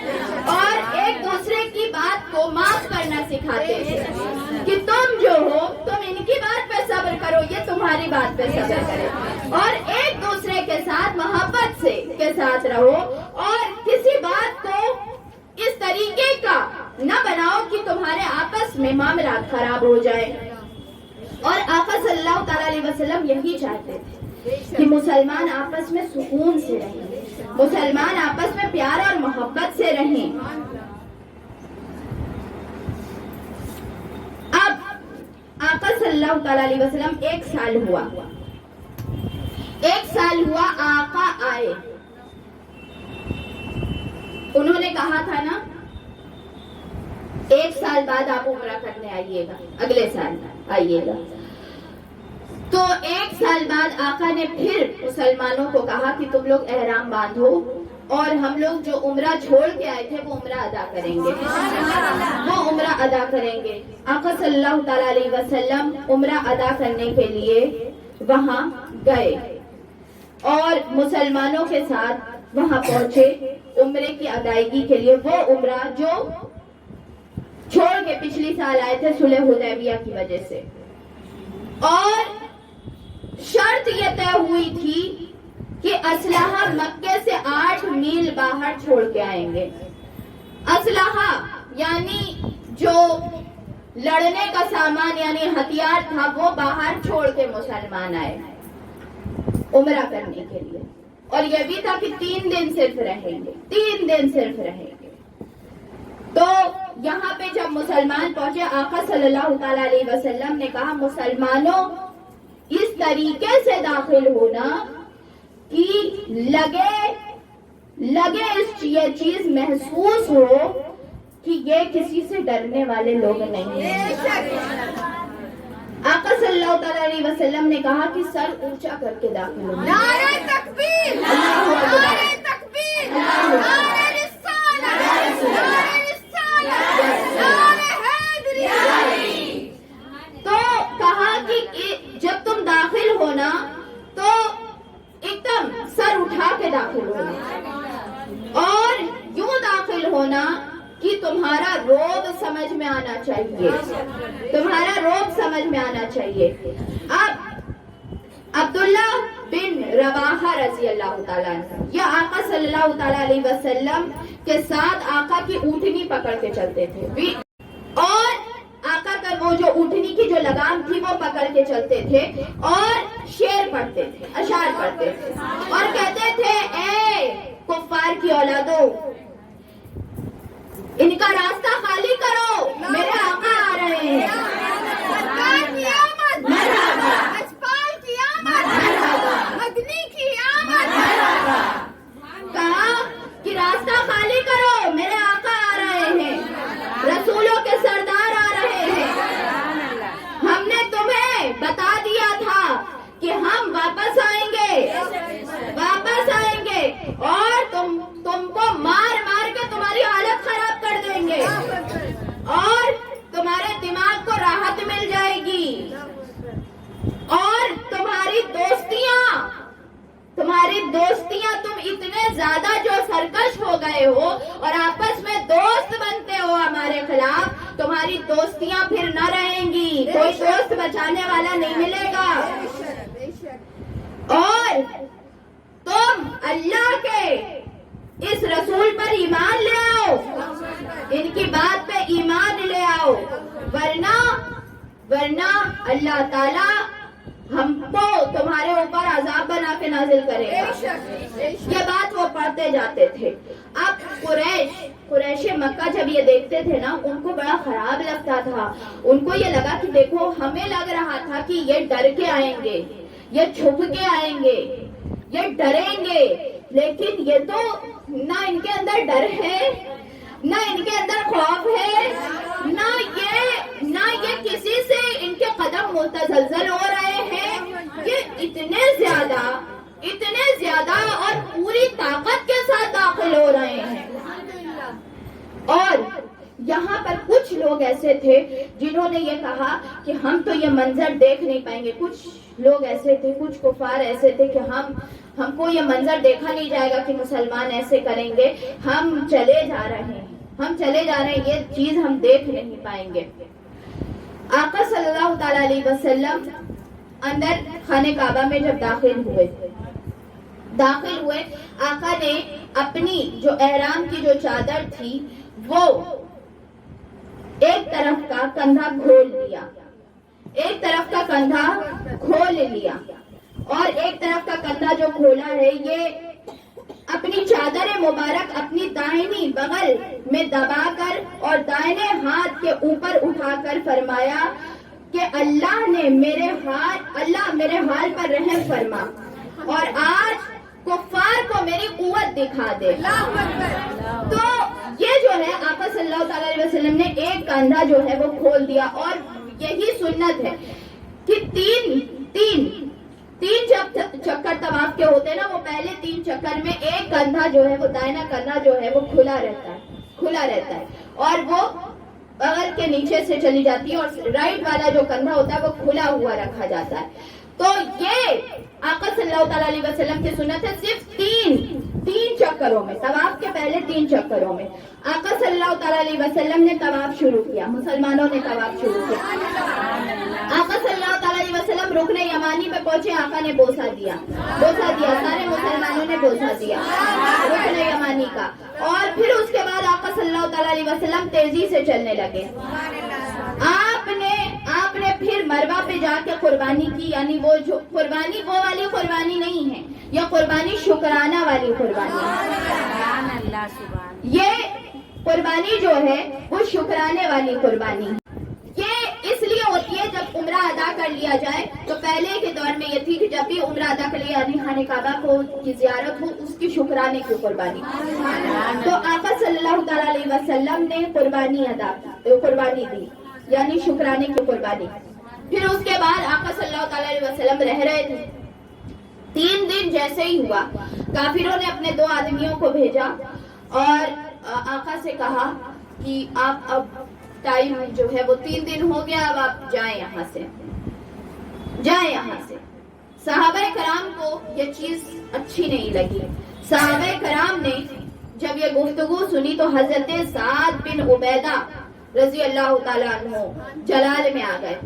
اور ایک دوسرے کی بات کو معاف کرنا سکھاتے ہیں کہ تم جو ہو تم ان کی بات پہ صبر کرو، یہ تمہاری بات پہ صبر کرے، اور ایک دوسرے کے ساتھ محبت سے کے ساتھ رہو اور کسی بات کو اس طریقے کا نہ بناؤ کہ تمہارے آپس میں معاملات خراب ہو جائے. اور آقا صلی اللہ تعالی علیہ وسلم یہی چاہتے تھے کہ مسلمان آپس میں سکون سے رہیں، مسلمان آپس میں پیار اور محبت سے رہیں. اب آقا صلی اللہ تعالی علیہ وسلم ایک سال ہوا آقا آئے. انہوں نے کہا تھا نا ایک سال بعد آپ عمرہ کرنے آئیے گا، اگلے سال آئیے گا. تو ایک سال بعد آقا نے پھر مسلمانوں کو کہا کہ تم لوگ احرام باندھو اور ہم لوگ جو عمرہ چھوڑ کے آئے تھے وہ عمرہ ادا کریں گے، وہ عمرہ ادا کریں گے. آقا صلی اللہ تعالی علیہ وسلم عمرہ ادا کرنے کے لیے وہاں گئے اور مسلمانوں کے ساتھ وہاں پہنچے عمرے کی ادائیگی کے لیے. وہ عمرہ جو چھوڑ کے پچھلی سال آئے تھے صلح حدیبیہ کی وجہ سے، اور شرط یہ طے ہوئی تھی کہ اسلحہ مکے سے 8 میل باہر چھوڑ کے آئیں گے. اسلحہ یعنی جو لڑنے کا سامان یعنی ہتھیار تھا وہ باہر چھوڑ کے مسلمان آئے عمرہ کرنے کے لیے. اور یہ بھی تھا کہ 3 دن صرف رہیں گے، 3 دن صرف رہیں گے. تو یہاں پہ جب مسلمان پہنچے آقا صلی اللہ تعالی علیہ وسلم نے کہا مسلمانوں اس طریقے سے داخل ہونا کہ لگے یہ چیز محسوس ہو کہ یہ کسی سے ڈرنے والے لوگ نہیں ہیں. آقا صلی اللہ تعالی علیہ وسلم نے کہا کہ سر اونچا کر کے داخل ہو. نعرہ تکبیر، نعرہ تکبیر، نعرہ رسالت، نعرہ رسالت، نعرہ حیدری. تو کہا کہ جب تم داخل ہونا تو ایک دم سر اٹھا کے داخل ہونا اور یوں داخل ہونا کہ تمہارا روب سمجھ میں آنا چاہیے، تمہارا روب سمجھ میں آنا چاہیے. اب عبداللہ بن رواحہ رضی اللہ تعالیٰ عنہ یہ آقا صلی اللہ تعالیٰ علیہ وسلم کے ساتھ آقا کی اونٹنی پکڑ کے چلتے تھے اور آقا کا وہ جو اونٹنی کی جو لگام تھی وہ پکڑ کے چلتے تھے اور شعر پڑھتے تھے، اشعار پڑھتے تھے اور کہتے تھے اے کفار کی اولادوں ان کا راستہ خالی کرو، میرے آقا آ رہے ہیں. کہا کہ راستہ خالی کرو، میرے آقا آ رہے ہیں، رسولوں کے سردار آ رہے ہیں. جنت مل جائے گی. اور تمہاری دوستیاں تم اتنے زیادہ جو سرکش ہو گئے ہو اور آپس میں دوست بنتے ہو ہمارے خلاف, تمہاری دوستیاں پھر نہ رہیں گی, کوئی دوست بچانے والا نہیں ملے گا. اور تم اللہ کے اس رسول پر ایمان لے آؤ, ان کی بات پہ ایمان لے آؤ, ورنہ اللہ تعالی ہم کو تمہارے اوپر عذاب بنا کے نازل کرے گا. یہ بات وہ پڑھتے جاتے تھے. اب قریش مکہ جب یہ دیکھتے تھے نا, ان کو بڑا خراب لگتا تھا. ان کو یہ لگا کہ دیکھو, ہمیں لگ رہا تھا کہ یہ ڈر کے آئیں گے, یہ چھپ کے آئیں گے, یہ ڈریں گے, لیکن یہ تو نہ ان کے اندر ڈر ہے, نہ ان کے اندر خوف ہے, نہ یہ کسی سے ان کے قدم متزلزل ہو رہے ہیں. یہ اتنے زیادہ اور پوری طاقت کے ساتھ داخل ہو رہے ہیں. اور یہاں پر کچھ لوگ ایسے تھے جنہوں نے یہ کہا کہ ہم تو یہ منظر دیکھ نہیں پائیں گے. کچھ لوگ ایسے تھے, کچھ کفار ایسے تھے کہ ہم کو یہ منظر دیکھا نہیں جائے گا کہ مسلمان ایسے کریں گے, ہم چلے جا رہے ہیں, یہ چیز ہم دیکھ نہیں پائیں گے. آقا صلی اللہ تعالی علیہ وسلم اندر خانہ کعبہ میں جب داخل ہوئے, آقا نے اپنی جو احرام کی جو چادر تھی وہ ایک طرف کا کندھا کھول لیا, اور ایک طرف کا کندھا جو کھولا ہے یہ اپنی چادر مبارک اپنی دائنی بغل میں دبا کر اور دائنے ہاتھ کے اوپر اٹھا کر فرمایا کہ اللہ میرے حال پر رحم فرما اور آج کفار کو میری قوت دکھا دے. تو یہ جو ہے آقا صلی اللہ تعالی علیہ وسلم نے ایک کندھا جو ہے وہ کھول دیا. اور یہی سنت ہے کہ تین چکر طواف کے ہوتے ہیں نا, وہ پہلے 3 چکر میں ایک کندھا جو ہے وہ دائنا کندھا جو ہے وہ کھلا رہتا ہے اور وہ بغل کے نیچے سے چلی جاتی ہے, اور رائٹ والا جو کندھا ہوتا ہے وہ کھلا ہوا رکھا جاتا ہے. تو یہ آقا صلی اللہ تعالی علیہ وسلم کی سنت ہے. صرف تین چکروں میں, طواف کے پہلے 3 چکروں میں آقا صلی اللہ تعالی علیہ وسلم نے طواف شروع کیا, مسلمانوں نے طواف شروع کیا. آقا صلی اللہ تعالی علیہ وسلم رکن یمانی پہ پہنچے, آقا نے بوسہ دیا, سارے مسلمانوں نے بوسہ دیا رکن یمانی کا. اور پھر اس کے بعد آقا صلی اللہ تعالی علیہ وسلم تیزی سے چلنے لگے. آپ نے پھر مروہ پہ جا کے قربانی کی, یعنی وہ والی قربانی نہیں ہے, یہ قربانی شکرانہ والی قربانی ہے. یہ قربانی جو ہے وہ شکرانے والی قربانی ہے. یہ اس لیے ہوتی ہے جب عمرہ ادا کر لیا جائے. تو پہلے کے دور میں یہ تھی کہ جب بھی عمرہ ادا کر لیا, یعنی خانہ کعبہ کی زیارت ہو, اس کی شکرانے کی قربانی. تو آقا صلی اللہ تعالی علیہ وسلم نے قربانی دی, یعنی شکرانے کی قربانی. پھر اس کے بعد آقا صلی اللہ تعالی علیہ وسلم رہ رہے تھے. 3 دن جیسے ہی ہوا, کافروں نے اپنے 2 آدمیوں کو بھیجا اور آقا سے کہا کہ آپ اب ٹائم جو ہے وہ 3 دن ہو گیا, اب آپ جائیں یہاں سے. صحابہ کرام کو یہ چیز اچھی نہیں لگی. صحابہ کرام نے جب یہ گفتگو سنی تو حضرت سعد بن عبیدہ رضی اللہ تعالیٰ عنہ جلال میں آ گئے.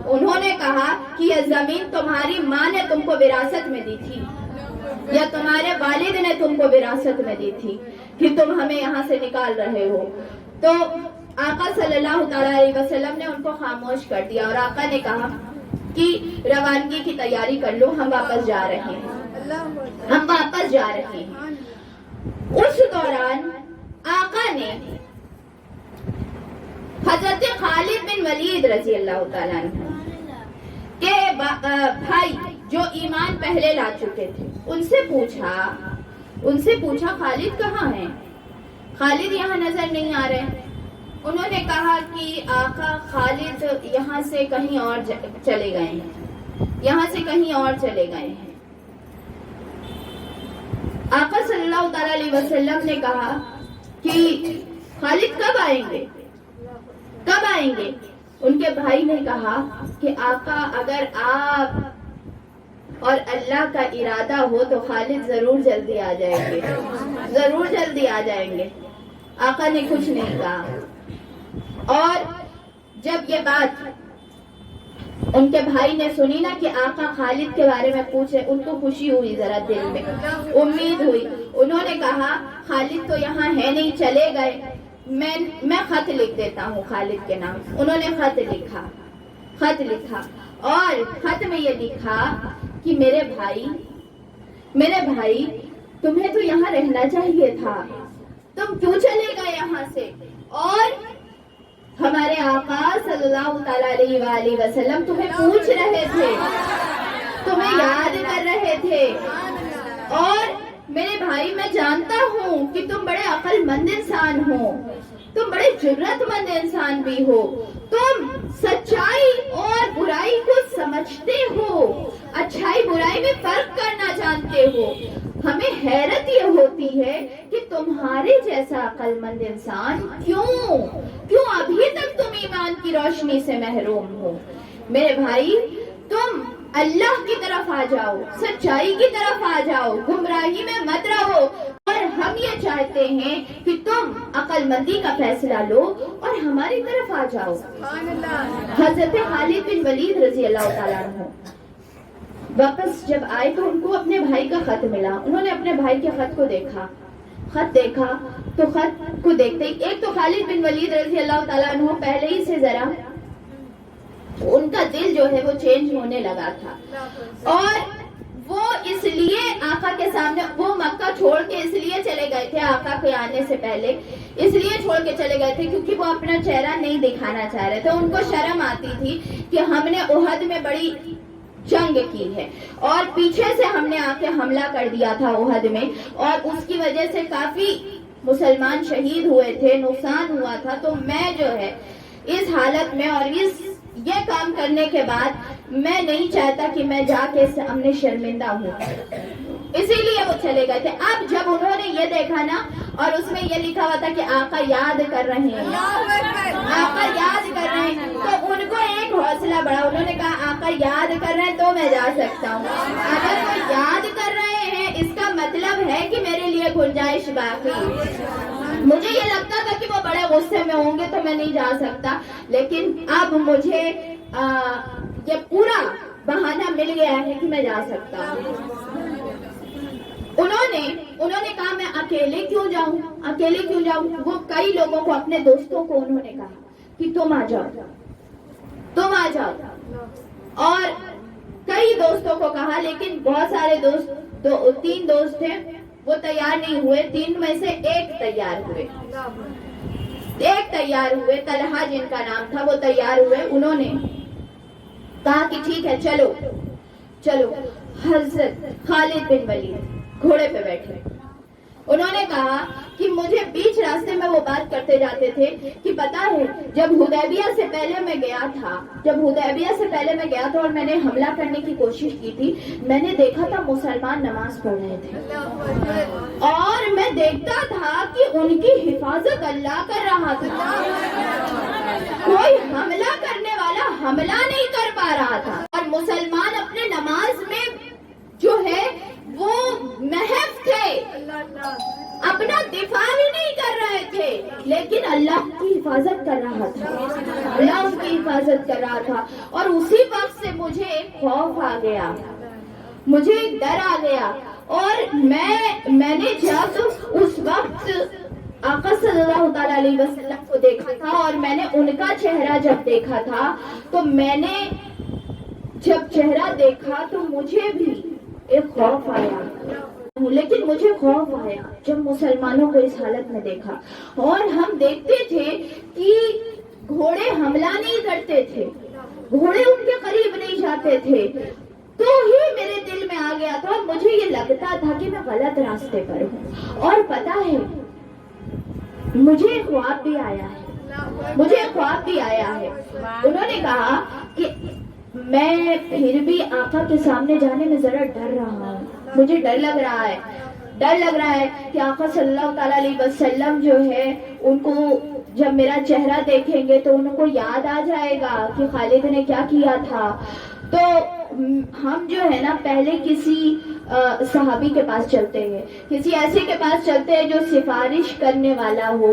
انہوں نے کہا کہ یہ زمین تمہاری ماں نے تم کو وراثت میں دی تھی یا تمہارے والد نے تم کو وراثت میں دی تھی کہ تم ہمیں یہاں سے نکال رہے ہو. تو آقا صلی اللہ تعالیٰ علیہ وسلم نے ان کو خاموش کر دیا اور آقا نے کہا کہ روانگی کی تیاری کر لو, ہم واپس جا رہے ہیں. اس دوران آقا نے حضرت خالد بن ولید رضی اللہ تعالیٰ عنہ کے بھائی جو ایمان پہلے لا چکے تھے, ان سے پوچھا خالد کہاں ہیں؟ خالد یہاں نظر نہیں آ رہے. انہوں نے کہا کہ آقا خالد یہاں سے کہیں اور چلے گئے ہیں. آقا صلی اللہ تعالی علیہ وسلم نے کہا کہ خالد کب آئیں گے؟ ان کے بھائی نے کہا کہ آقا اگر آپ اور اللہ کا ارادہ ہو تو خالد ضرور جلدی آ جائیں گے، ضرور جلدی آ جائیں گے۔ آقا نے کچھ نہیں کہا، اور جب یہ بات ان کے بھائی نے سنی نا کہ آقا خالد کے بارے میں پوچھے، ان کو خوشی ہوئی، ذرا دل میں امید ہوئی۔ انہوں نے کہا خالد تو یہاں ہے نہیں، چلے گئے، میں خط لکھ دیتا ہوں خالد کے نام۔ انہوں نے خط لکھا اور خط میں یہ لکھا کہ میرے بھائی تمہیں تو یہاں رہنا چاہیے تھا، تم کیوں چلے گئے یہاں سے؟ اور ہمارے آقا صلی اللہ تعالیٰ علیہ وآلہ وسلم تمہیں پوچھ رہے تھے، تمہیں یاد کر رہے تھے، اور میرے بھائی میں جانتا ہوں کہ تم بڑے عقل مند انسان ہو، تم بڑے جرأت مند انسان بھی ہو، تم سچائی اور برائی کو سمجھتے ہو، اچھائی برائی میں فرق کرنا جانتے ہو۔ ہمیں حیرت یہ ہوتی ہے کہ تمہارے جیسا عقل مند انسان کیوں ابھی تک تم ایمان کی روشنی سے محروم ہو؟ میرے بھائی تم اللہ کی طرف آ جاؤ، سچائی کی طرف آ جاؤ، گمراہی میں مت رہو، اور ہم یہ چاہتے ہیں کہ تم عقل مندی کا فیصلہ لو اور ہماری طرف آ جاؤ۔ حضرت خالد بن ولید رضی اللہ تعالیٰ عنہ واپس جب آئے تو ان کو اپنے بھائی کا خط ملا۔ انہوں نے اپنے بھائی کے خط دیکھا تو خط کو دیکھتے ہی ایک تو خالد بن ولید رضی اللہ تعالیٰ عنہ پہلے ہی سے ذرا ان کا دل جو ہے وہ چینج ہونے لگا تھا، اور وہ اس لیے آقا کے سامنے، وہ مکہ چھوڑ کے اس لیے چلے گئے تھے آقا کے آنے سے پہلے، اس لیے چھوڑ کے چلے گئے تھے کیونکہ وہ اپنا چہرہ نہیں دکھانا چاہ رہے تھے۔ ان کو شرم آتی تھی کہ ہم نے احد میں بڑی جنگ کی ہے اور پیچھے سے ہم نے آ کے حملہ کر دیا تھا احد میں، اور اس کی وجہ سے کافی مسلمان شہید ہوئے تھے، نقصان ہوا تھا، تو میں جو ہے اس حالت میں اور یہ کام کرنے کے بعد میں نہیں چاہتا کہ میں جا کے سامنے شرمندہ ہوں، اسی لیے وہ چلے گئے تھے۔ اب جب انہوں نے یہ دیکھا نا، اور اس میں یہ لکھا ہوا تھا کہ آقا یاد کر رہے ہیں، آقا یاد کر رہے ہیں، تو ان کو ایک حوصلہ بڑھا، انہوں نے کہا آقا یاد کر رہے ہیں تو میں جا سکتا ہوں، اگر وہ یاد کر رہے ہیں اس کا مطلب ہے کہ میرے لیے گنجائش باقی۔ مجھے یہ لگتا تھا کہ وہ بڑے غصے میں ہوں گے تو میں نہیں جا سکتا، لیکن اب مجھے یہ پورا بہانہ مل گیا ہے کہ میں جا سکتا ہوں۔ انہوں نے کہا میں اکیلے کیوں جاؤں؟ وہ کئی لوگوں کو، اپنے دوستوں کو انہوں نے کہا کہ تم آ جاؤ، اور کئی دوستوں کو کہا، لیکن بہت سارے دوست، 3 دوست تھے، وہ تیار نہیں ہوئے۔ 3 میں سے ایک تیار ہوئے، طلحہ جن کا نام تھا، وہ تیار ہوئے۔ انہوں نے کہا کہ ٹھیک ہے چلو۔ حضرت خالد بن ولید گھوڑے پہ بیٹھے، انہوں نے کہا کہ مجھے بیچ راستے میں وہ بات کرتے جاتے تھے کہ پتا ہے جب حدیبیہ سے پہلے میں گیا تھا اور میں نے حملہ کرنے کی کوشش کی تھی، میں نے دیکھا تھا مسلمان نماز پڑھ رہے تھے، اور میں دیکھتا تھا کہ ان کی حفاظت اللہ کر رہا تھا، کوئی حملہ کرنے والا حملہ نہیں کر پا رہا تھا، اور مسلمان اپنے نماز میں جو ہے وہ محف تھے، اپنا دفاع بھی نہیں کر رہے تھے، لیکن اللہ کی حفاظت کر رہا تھا، اللہ ان کی حفاظت کر رہا تھا۔ اور اسی وقت سے مجھے ایک خوف آ گیا، مجھے ایک ڈر آ گیا، اور میں نے جب اس وقت آقا صلی اللہ تعالیٰ علیہ وسلم کو دیکھا تھا، اور میں نے ان کا چہرہ جب دیکھا تھا، تو میں نے جب چہرہ دیکھا تو مجھے بھی ایک خوف آیا، لیکن مجھے خوف آیا جب مسلمانوں کو اس حالت میں دیکھا۔ اور ہم دیکھتے تھے کہ گھوڑے حملہ نہیں کرتے تھے، گھوڑے ان کے قریب نہیں جاتے تھے، تو ہی میرے دل میں آ گیا تھا، اور مجھے یہ لگتا تھا کہ میں غلط راستے پر ہوں۔ اور پتہ ہے مجھے خواب بھی آیا ہے، انہوں نے کہا کہ میں پھر بھی آقا کے سامنے جانے میں ذرا ڈر رہا ہوں، مجھے ڈر لگ رہا ہے کہ آقا صلی اللہ تعالیٰ علیہ وسلم جو ہے ان کو جب میرا چہرہ دیکھیں گے تو ان کو یاد آ جائے گا کہ خالد نے کیا کیا تھا. تو ہم جو ہے نا پہلے کسی صحابی کے پاس چلتے ہیں, کسی ایسے کے پاس چلتے ہیں جو سفارش کرنے والا ہو.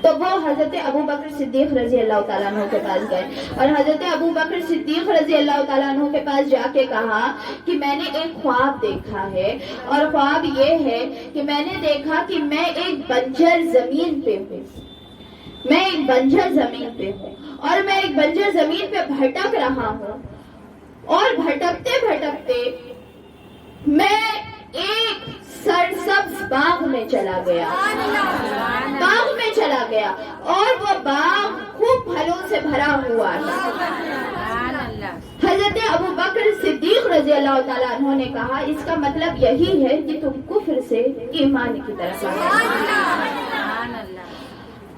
تو وہ حضرت ابو بکر صدیق رضی اللہ تعالیٰ عنہ کے پاس گئے اور حضرت ابو بکر صدیق رضی اللہ تعالیٰ عنہ کے پاس جا کے کہا کہ میں نے ایک خواب دیکھا ہے, اور خواب یہ ہے کہ میں نے دیکھا کہ میں ایک بنجر زمین پہ ہوں, میں ایک بنجر زمین پہ ہوں, اور میں ایک بنجر زمین پہ بھٹک رہا ہوں, اور بھٹکتے بھٹکتے میں ایک سرسبز باغ میں چلا گیا, باغ میں چلا گیا, اور وہ باغ خوب پھلوں سے بھرا ہوا ہے. حضرت ابو بکر صدیق رضی اللہ تعالیٰ عنہ نے کہا اس کا مطلب یہی ہے کہ تم کفر سے ایمان کی طرف آئے.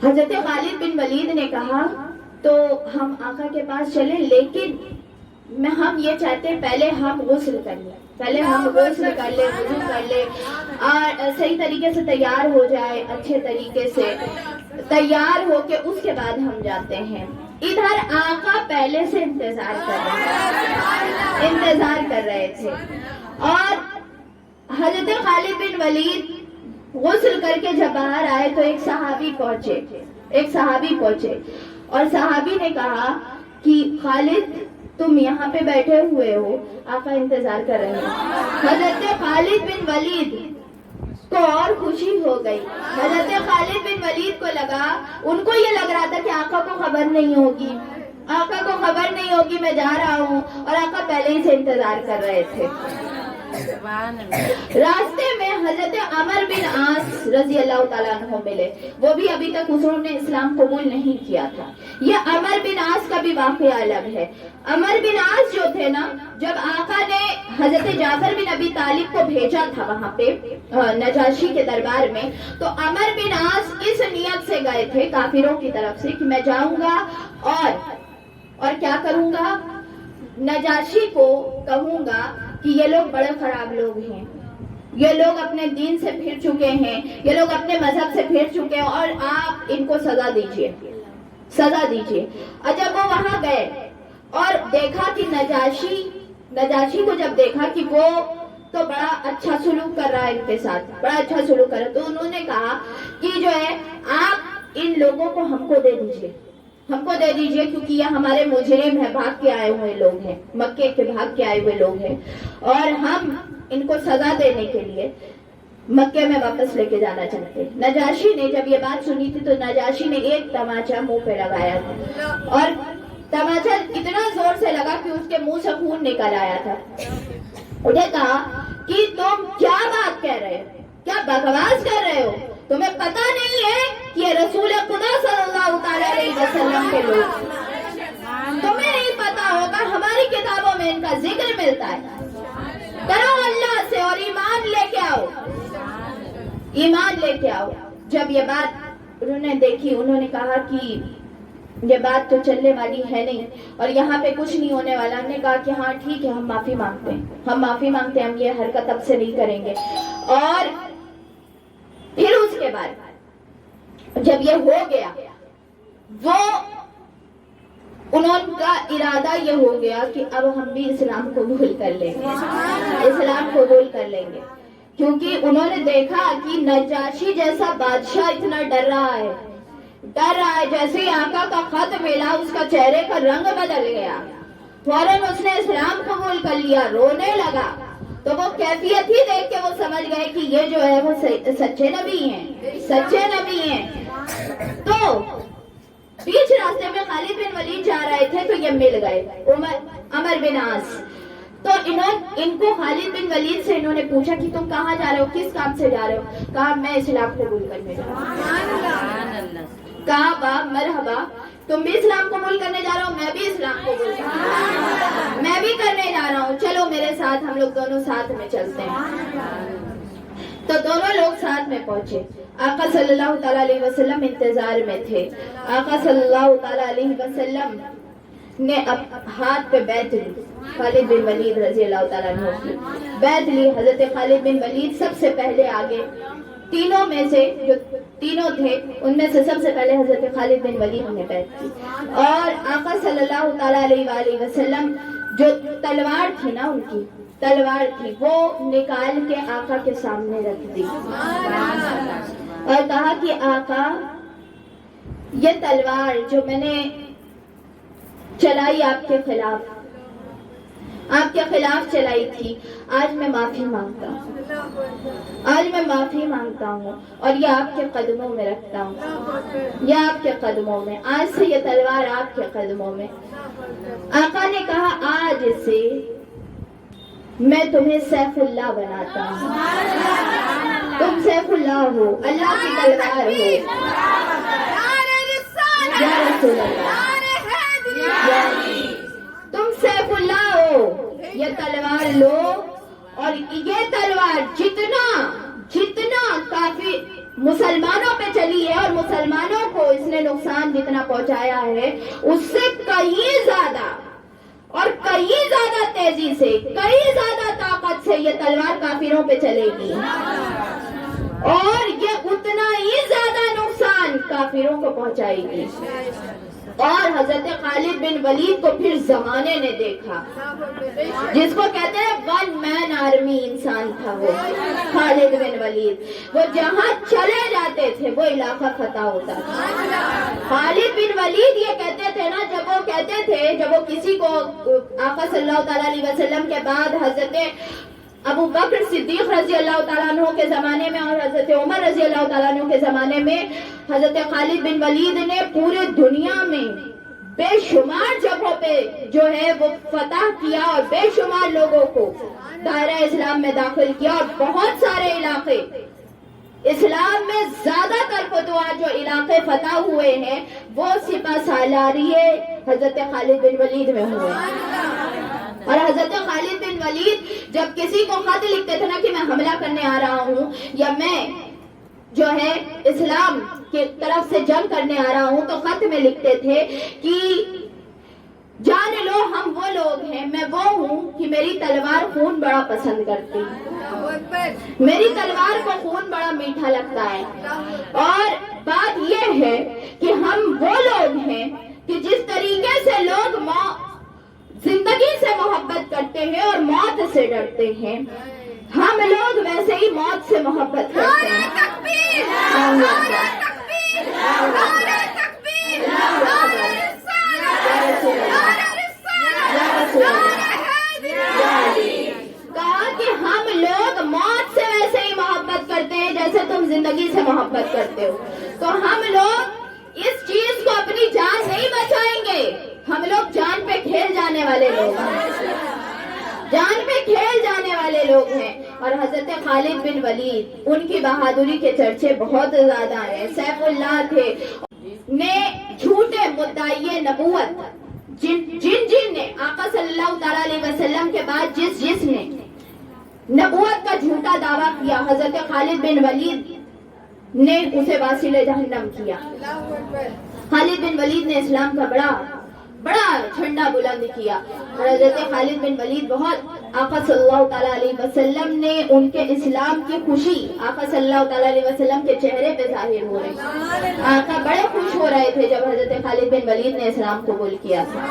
حضرت خالد بن ولید نے کہا تو ہم آقا کے پاس چلیں, لیکن ہم یہ چاہتے ہیں پہلے ہم غسل کر لیں, پہلے ہم غسل کر لیں, وضو کر لیں, اور صحیح طریقے سے تیار ہو جائے, اچھے طریقے سے تیار ہو کے اس کے بعد ہم جاتے ہیں. ادھر آقا پہلے سے انتظار کر رہے تھے, اور حضرت خالد بن ولید غسل کر کے جب باہر آئے تو ایک صحابی پہنچے, اور صحابی نے کہا کہ خالد تم یہاں پہ بیٹھے ہوئے ہو, آقا انتظار کر رہے ہیں. حضرت خالد بن ولید کو اور خوشی ہو گئی. حضرت خالد بن ولید کو لگا, ان کو یہ لگ رہا تھا کہ آقا کو خبر نہیں ہوگی میں جا رہا ہوں, اور آقا پہلے ہی سے انتظار کر رہے تھے. راستے میں حضرت عمر بن عاص رضی اللہ تعالیٰ عنہ ملے, وہ بھی ابھی تک انہوں نے اسلام قبول نہیں کیا تھا. یہ عمر بن عاص کا بھی واقعہ الگ ہے. عمر بن عاص جو تھے نا, جب آقا نے حضرت جعفر بن ابی طالب کو بھیجا تھا وہاں پہ نجاشی کے دربار میں, تو عمر بن عاص اس نیت سے گئے تھے کافروں کی طرف سے کہ میں جاؤں گا اور کیا کروں گا, نجاشی کو کہوں گا کہ یہ لوگ بڑے خراب لوگ ہیں, یہ لوگ اپنے دین سے پھر چکے ہیں, یہ لوگ اپنے مذہب سے پھر چکے ہیں, اور آپ ان کو سزا دیجئے. اور جب وہ وہاں گئے اور دیکھا کہ نجاشی کو جب دیکھا کہ وہ تو بڑا اچھا سلوک کر رہا ہے ان کے ساتھ, بڑا اچھا سلوک کر رہا ہے, تو انہوں نے کہا کہ جو ہے آپ ان لوگوں کو ہم کو دے دیجئے, کیونکہ یہ ہمارے مجرم ہیں, بھاگ کے آئے ہوئے لوگ ہیں, مکے کے بھاگ کے آئے ہوئے لوگ ہیں, اور ہم ان کو سزا دینے کے لیے مکے میں واپس لے کے جانا چاہتے ہیں. نجاشی نے جب یہ بات سنی تھی تو نجاشی نے ایک تماچا منہ پہ لگایا تھا, اور تماچا اتنا زور سے لگا کہ اس کے منہ سے خون نکل آیا تھا. انہیں کہا کہ تم کیا بات کہہ رہے ہو, کیا بکواس کر رہے ہو, تمہیں پتہ نہیں ہے کہ یہ رسول خدا صلی اللہ تعالی علیہ وسلم کے لوگ, تمہیں نہیں پتا ہوگا ہماری کتابوں میں ان کا ذکر ملتا ہے. کرو اللہ سے اور ایمان لے کے آؤ. جب یہ بات انہوں نے دیکھی, انہوں نے کہا کہ یہ بات تو چلنے والی ہے نہیں, اور یہاں پہ کچھ نہیں ہونے والا. ہم نے کہا کہ ہاں ٹھیک ہے, ہم معافی مانگتے ہیں, ہم یہ حرکت اب سے نہیں کریں گے. اور پھر اس کے بعد جب یہ ہو گیا, وہ انہوں کا ارادہ یہ ہو گیا کہ اب ہم بھی اسلام قبول کر لیں گے, کیونکہ انہوں نے دیکھا کہ نجاشی جیسا بادشاہ اتنا ڈر رہا ہے. جیسے ہی آقا کا خط ملا, اس کا چہرے کا رنگ بدل گیا, فوراً اس نے اسلام قبول کر لیا, رونے لگا. تو وہ کیفیت ہی دیکھ کے وہ سمجھ گئے کہ یہ جو ہے وہ سچے نبی ہیں. تو بیچ راستے میں خالد بن ولید جا رہے تھے, تو یہ مل گئے عمر بن عاص. تو ان کو خالد بن ولید سے انہوں نے پوچھا کہ تم کہاں جا رہے ہو, کس کام سے جا رہے ہو. کہا میں اسلام قبول کرنے جا رہا ہوں. کہا با مرحبا, تم بھی اسلام قبول کرنے جا رہا ہو, میں بھی اسلام قبول کرنے جا رہا ہوں, چلو میرے ساتھ, ہم لوگ دونوں ساتھ میں چلتے ہیں. تو دونوں لوگ ساتھ میں پہنچے. آقا صلی اللہ تعالیٰ علیہ وسلم انتظار میں تھے. آقا صلی اللہ تعالیٰ علیہ وسلم نے ہاتھ پہ بیعت لی, خالد بن ولید رضی اللہ تعالیٰ عنہ کی بیعت لی. حضرت خالد بن ولید سب سے پہلے آگے تینوں میں سے جو تینوں تھے ان میں سے سب سے پہلے حضرت خالد بن ولید نے بیعت کی، اور آقا صلی اللہ تعالیٰ علیہ وآلہ وسلم جو تلوار تھی نا، ان کی تلوار تھی، وہ نکال کے آقا کے سامنے رکھ دی اور کہا کہ آقا یہ تلوار جو میں نے چلائی آپ کے خلاف چلائی تھی، آج میں معافی مانگتا ہوں، آج میں معافی مانگتا ہوں اور یہ آپ کے قدموں میں رکھتا ہوں، یہ آپ کے قدموں میں، آج سے یہ تلوار آپ کے قدموں میں۔ آقا نے کہا آج سے میں تمہیں سیف اللہ بناتا ہوں، تم سیف اللہ ہو، اللہ کی تلوار ہو، یا رسول اللہ، تم سیف اللہ ہو، یہ تلوار لو، اور یہ تلوار جتنا کافی مسلمانوں پہ چلی ہے اور مسلمانوں کو اس نے نقصان جتنا پہنچایا ہے، اس سے کئی زیادہ اور کئی زیادہ تیزی سے، کئی زیادہ طاقت سے یہ تلوار کافروں پہ چلے گی، اور یہ اتنا ہی زیادہ نقصان کافروں کو پہنچائے گی۔ اور حضرت خالد بن ولید کو پھر زمانے نے دیکھا، جس کو کہتے ہیں ون مین آرمی انسان تھا وہ خالد بن ولید، وہ جہاں چلے جاتے تھے وہ علاقہ فتح ہوتا تھا۔ خالد بن ولید یہ کہتے تھے نا، جب وہ کسی کو آقا صلی اللہ تعالیٰ علیہ وسلم کے بعد حضرت ابو بکر صدیق رضی اللہ تعالیٰ عنہ کے زمانے میں اور حضرت عمر رضی اللہ تعالیٰ عنہ کے زمانے میں حضرت خالد بن ولید نے پورے دنیا میں بے شمار جگہوں پہ جو ہے وہ فتح کیا اور بے شمار لوگوں کو دائرہ اسلام میں داخل کیا، اور بہت سارے علاقے اسلام میں زیادہ تر فتوح جو علاقے فتح ہوئے ہیں وہ سپہ سالاریے حضرت خالد بن ولید میں ہوئے۔ اور حضرت خالد بن ولید جب کسی کو خط لکھتے تھے نا کہ میں حملہ کرنے آ رہا ہوں یا میں جو ہے اسلام کی طرف سے جنگ کرنے آ رہا ہوں، تو خط میں لکھتے تھے کہ جان لو ہم وہ لوگ ہیں، میں وہ ہوں کہ میری تلوار خون بڑا پسند کرتی ہے، میری تلوار کو خون بڑا میٹھا لگتا ہے، اور بات یہ ہے کہ ہم وہ لوگ ہیں کہ جس طریقے سے لوگ زندگی سے محبت کرتے ہیں اور موت سے ڈرتے ہیں، ہم لوگ ویسے ہی موت سے محبت کرتے ہیں۔ کہا کہ ہم لوگ موت سے ویسے ہی محبت کرتے ہیں جیسے تم زندگی سے محبت کرتے ہو، تو ہم لوگ اس چیز کو اپنی جان نہیں بچائیں گے، ہم لوگ جان پہ کھیل جانے والے لوگ ہیں، جان پہ کھیل جانے والے لوگ ہیں۔ اور حضرت خالد بن ولید، ان کی بہادری کے چرچے بہت زیادہ ہیں، سیف اللہ تھے، نے جھوٹے مدعی نبوت جن نے آقا صلی اللہ تعالیٰ علیہ وسلم کے بعد جس نے نبوت کا جھوٹا دعویٰ کیا، حضرت خالد بن ولید نے اسے واصل جہنم کیا۔ خالد بن ولید نے اسلام کا بڑا جھنڈا بلند کیا، اور حضرت خالد بن ولید بہت آقا صلی اللہ تعالیٰ علیہ وسلم نے ان کے اسلام کی خوشی آقا صلی اللہ تعالیٰ علیہ وسلم کے چہرے پہ ظاہر ہو رہی، آقا بڑے خوش ہو رہے تھے جب حضرت خالد بن ولید نے اسلام قبول کیا تھا۔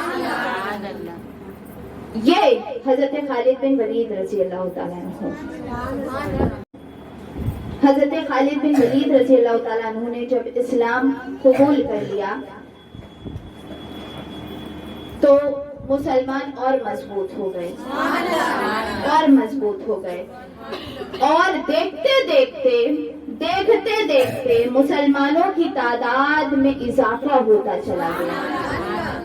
یہ حضرت خالد بن ولید رضی اللہ تعالیٰ عنہ، حضرت خالد بن ولید رضی اللہ تعالیٰ عنہ نے جب اسلام قبول کر لیا تو مسلمان اور مضبوط ہو گئے، اور دیکھتے دیکھتے مسلمانوں کی تعداد میں اضافہ ہوتا چلا گیا،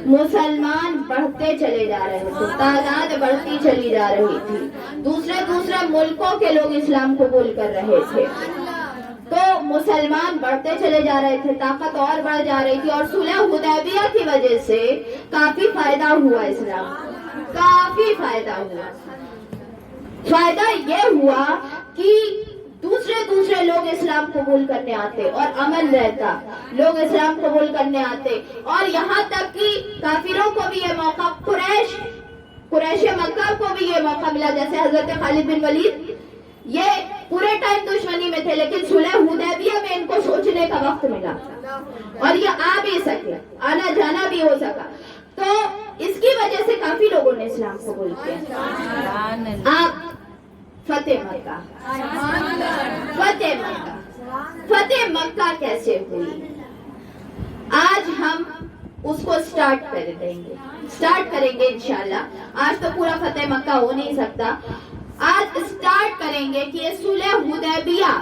مسلمان بڑھتے چلے جا رہے تھے، تعداد بڑھتی چلی جا رہی تھی، دوسرے ملکوں کے لوگ اسلام قبول کر رہے تھے، تو مسلمان بڑھتے چلے جا رہے تھے، طاقت اور بڑھ جا رہی تھی، اور صلح حدیبیہ کی وجہ سے کافی فائدہ ہوا، اسلام کافی فائدہ ہوا۔ فائدہ یہ ہوا کہ دوسرے لوگ اسلام قبول کرنے آتے اور امن رہتا، لوگ اسلام قبول کرنے آتے، اور یہاں تک کہ کافروں کو بھی یہ موقع، قریش مکہ کو بھی یہ موقع ملا، جیسے حضرت خالد بن ولید یہ پورے ٹائم دشمنی میں تھے، لیکن صلح حدیبیہ میں ان کو سوچنے کا وقت ملا اور یہ آ بھی سکے، آنا جانا بھی ہو سکا، تو اس کی وجہ سے کافی لوگوں نے اسلام قبول کیا۔ آپ فتح مکہ، فتح مکہ کیسے ہوئی، آج ہم اس کو سٹارٹ کریں گے انشاءاللہ۔ آج تو پورا فتح مکہ ہو نہیں سکتا، آج سٹارٹ کریں گے کہ یہ صلح حدیبیہ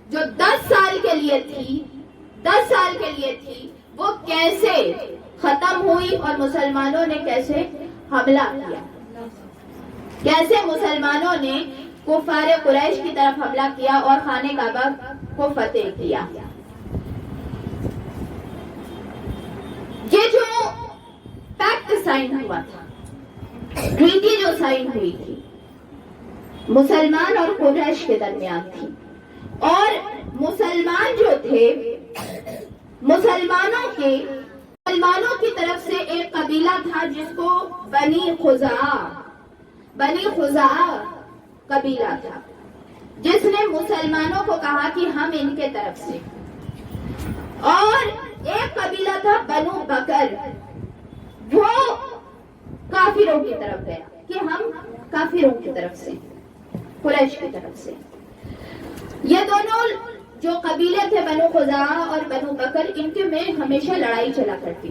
جو 10 سال کے لیے تھی وہ کیسے ختم ہوئی اور مسلمانوں نے کیسے حملہ کیا، کیسے مسلمانوں نے کفار قریش کی طرف حملہ کیا اور خانہ کعبہ کو فتح کیا۔ یہ جو پیکٹ سائن ہوا تھا، ٹریٹی جو سائن ہوئی تھی، مسلمان اور قریش کے درمیان تھی، اور مسلمان جو تھے، مسلمانوں کی طرف سے ایک قبیلہ تھا جس کو بنی خزاعہ قبیلہ تھا، جس نے مسلمانوں کو کہا کہ ہم ان کے طرف سے، اور ایک قبیلہ تھا بنو بکر، وہ کافروں کی طرف گیا کہ ہم کافروں کی طرف سے، قریش کی طرف سے۔ یہ دونوں جو قبیلے تھے بنو خزاعہ اور بنو بکر، ان کے میں ہمیشہ لڑائی چلا کرتی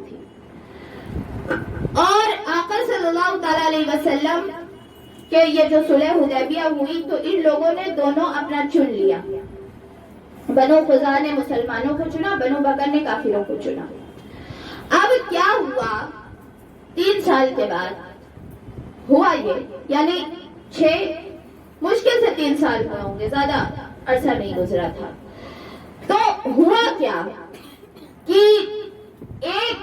تھی، اور آقا صلی اللہ تعالی علیہ وسلم کہ یہ جو صلح حدیبیہ ہوئی تو ان لوگوں نے دونوں اپنا چن لیا، بنو خزاعہ نے مسلمانوں کو چنا، بنو بکر نے کافروں کو چنا۔ اب کیا ہوا، 3 سال کے بعد ہوا یہ، یعنی مشکل سے 3 سال ہوئے ہوں گے، زیادہ عرصہ نہیں گزرا تھا۔ تو ہوا کیا کہ ایک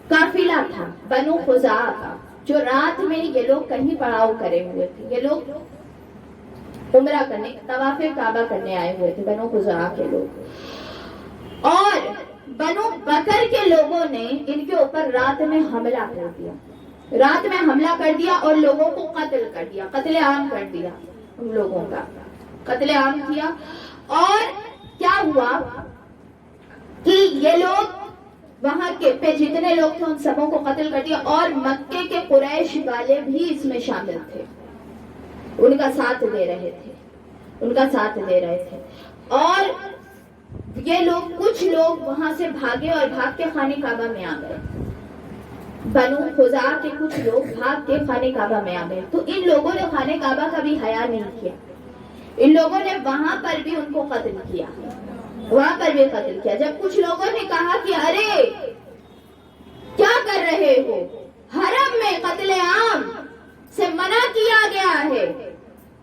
قافلہ تھا بنو خزاعہ کا، جو رات میں یہ لوگ کہیں پڑاؤ کرے ہوئے تھے، یہ لوگ عمرہ کرنے، طواف کعبہ کرنے آئے ہوئے تھے، بنو خزاعہ کے لوگ، اور بنو بکر کے لوگوں نے ان کے اوپر رات میں حملہ کر دیا اور لوگوں کو قتل عام کر دیا، ان لوگوں کا قتل عام کیا۔ اور کیا ہوا کہ یہ لوگ وہاں کے پہ جتنے لوگ تھے ان سبوں کو قتل کر دیا، اور مکے کے قریش والے بھی اس میں شامل تھے، ان کا ساتھ دے رہے تھے، اور یہ لوگ کچھ لوگ وہاں سے بھاگے اور بھاگ کے خانہ کعبہ میں آ گئے، بنو خزاعہ کے کچھ لوگ بھاگ کے خانہ کعبہ میں آ گئے۔ تو ان لوگوں نے خانہ کعبہ کا بھی حیا نہیں کیا، ان لوگوں نے وہاں پر بھی ان کو قتل کیا، جب کچھ لوگوں نے کہا کہ ارے کیا کر رہے ہو، حرم میں قتل عام سے منع کیا گیا ہے،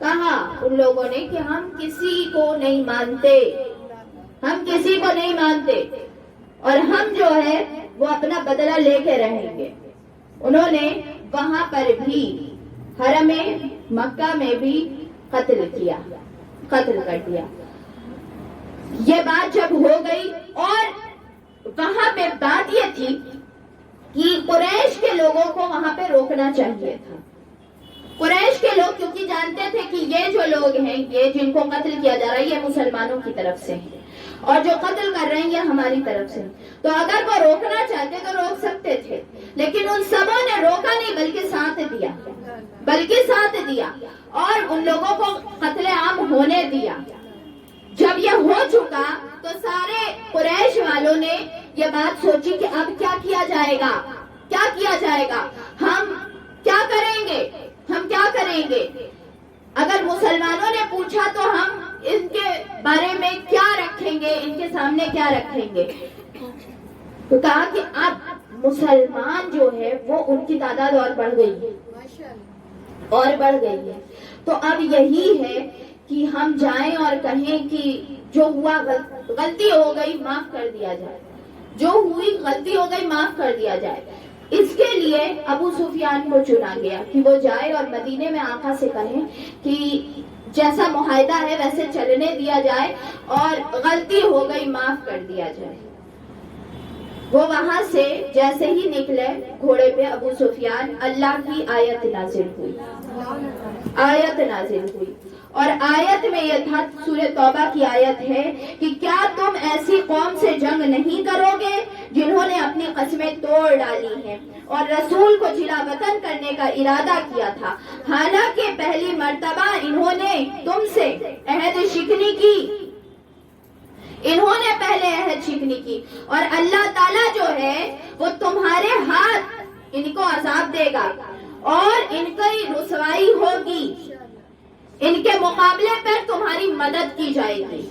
کہا ان لوگوں نے کہ ہم کسی کو نہیں مانتے اور ہم جو ہے وہ اپنا بدلہ لے کے رہیں گے۔ انہوں نے وہاں پر بھی حرم مکہ میں بھی قتل کر دیا۔ یہ بات جب ہو گئی، اور وہاں پہ بات یہ تھی کہ قریش کے لوگوں کو وہاں پہ روکنا چاہیے تھا، قریش کے لوگ کیونکہ جانتے تھے کہ یہ جو لوگ ہیں، یہ جن کو قتل کیا جا رہا ہے، یہ مسلمانوں کی طرف سے ہیں، اور جو قتل کر رہے ہیں یہ ہماری طرف سے، تو اگر وہ روکنا چاہتے تو روک سکتے تھے، لیکن ان سبوں نے روکا نہیں بلکہ ساتھ دیا اور ان لوگوں کو قتل عام ہونے دیا۔ جب یہ ہو چکا تو سارے قریش والوں نے یہ بات سوچی کہ اب کیا کیا جائے گا، ہم کیا کریں گے، اگر مسلمانوں نے پوچھا تو ہم ان کے بارے میں کیا رکھیں گے، ان کے سامنے کیا رکھیں گے، تو کہا کہ اب مسلمان جو ہے وہ ان کی تعداد اور بڑھ گئی ہے، تو اب یہی ہے کہ ہم جائیں اور کہیں کہ جو ہوا غلطی ہو گئی معاف کر دیا جائے، اس کے لیے ابو سفیان کو چنا گیا کہ وہ جائے اور مدینے میں آقا سے کہیں کہ جیسا معاہدہ ہے ویسے چلنے دیا جائے اور غلطی ہو گئی معاف کر دیا جائے۔ وہ وہاں سے جیسے ہی نکلے گھوڑے پہ ابو سفیان، اللہ کی آیت نازل ہوئی، آیت نازل ہوئی، اور آیت میں یہ تھا، سورہ توبہ کی آیت ہے کہ کیا تم ایسی قوم سے جنگ نہیں کرو گے جنہوں نے اپنی قسمیں توڑ ڈالی ہیں اور رسول کو جلا وطن کرنے کا ارادہ کیا تھا، حالانکہ پہلی مرتبہ انہوں نے تم سے عہد شکنی کی، انہوں نے پہلے عہد شکنی کی، اور اللہ تعالیٰ جو ہے وہ تمہارے ہاتھ ان کو عذاب دے گا اور ان کی رسوائی ہوگی، ان کے مقابلے پر تمہاری مدد کی جائے گی۔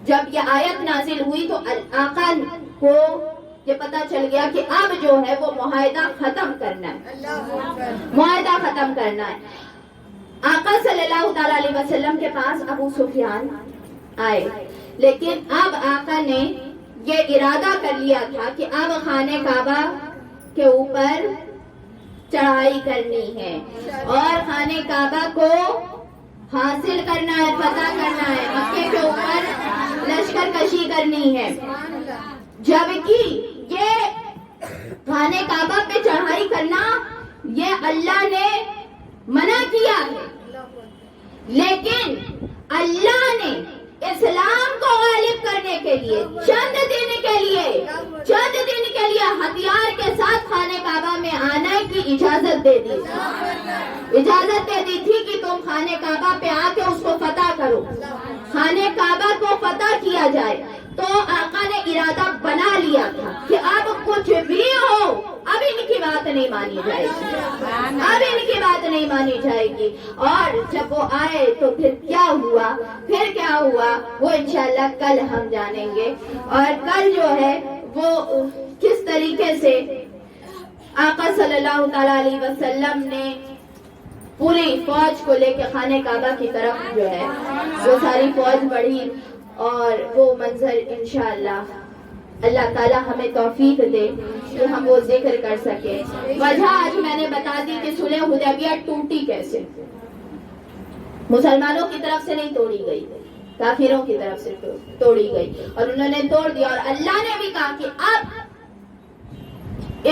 جب یہ آیت نازل ہوئی تو آقا کو یہ پتا چل گیا کہ اب جو ہے وہ معاہدہ ختم کرنا ہے، معاہدہ ختم کرنا ہے۔ آقا صلی اللہ تعالی علیہ وسلم کے پاس ابو سفیان آئے، لیکن اب آقا نے یہ ارادہ کر لیا تھا کہ اب خانہ کعبہ کے اوپر چڑھائی کرنی ہے اور خانہ کعبہ کو حاصل کرنا ہے، فتح کرنا ہے، مکے کے اوپر لشکر کشی کرنی ہے، جبکہ یہ خانہ کعبہ پہ چڑھائی کرنا یہ اللہ نے منع کیا ہے، لیکن اللہ نے اسلام کو غالب کرنے کے لیے چند دن کے لیے ہتھیار کے ساتھ خانہ کعبہ میں آنے کی اجازت دے دی، اجازت دے دی تھی کہ تم خانہ کعبہ پہ آ کے اس کو فتح کرو، خانہ کعبہ کو فتح کیا جائے۔ تو آقا نے ارادہ بنا لیا تھا کہ اب کچھ بھی ہو اب ان کی بات نہیں مانی جائے گی، اب ان کی بات نہیں مانی جائے گی۔ اور جب وہ آئے تو پھر کیا ہوا وہ انشاءاللہ کل ہم جانیں گے، اور کل جو ہے وہ کس طریقے سے آقا صلی اللہ تعالی علیہ وسلم نے پوری فوج کو لے کے خانہ کعبہ کی طرف جو ہے وہ ساری فوج بڑھی، اور وہ منظر انشاءاللہ اللہ تعالی ہمیں توفیق دے کہ ہم وہ ذکر کر سکیں۔ وجہ آج میں نے بتا دی کہ صلح حدیبیہ ٹوٹی کیسے، مسلمانوں کی طرف سے نہیں توڑی گئی، کافروں کی طرف سے توڑی گئی، اور انہوں نے توڑ دیا، اور اللہ نے بھی کہا کہ اب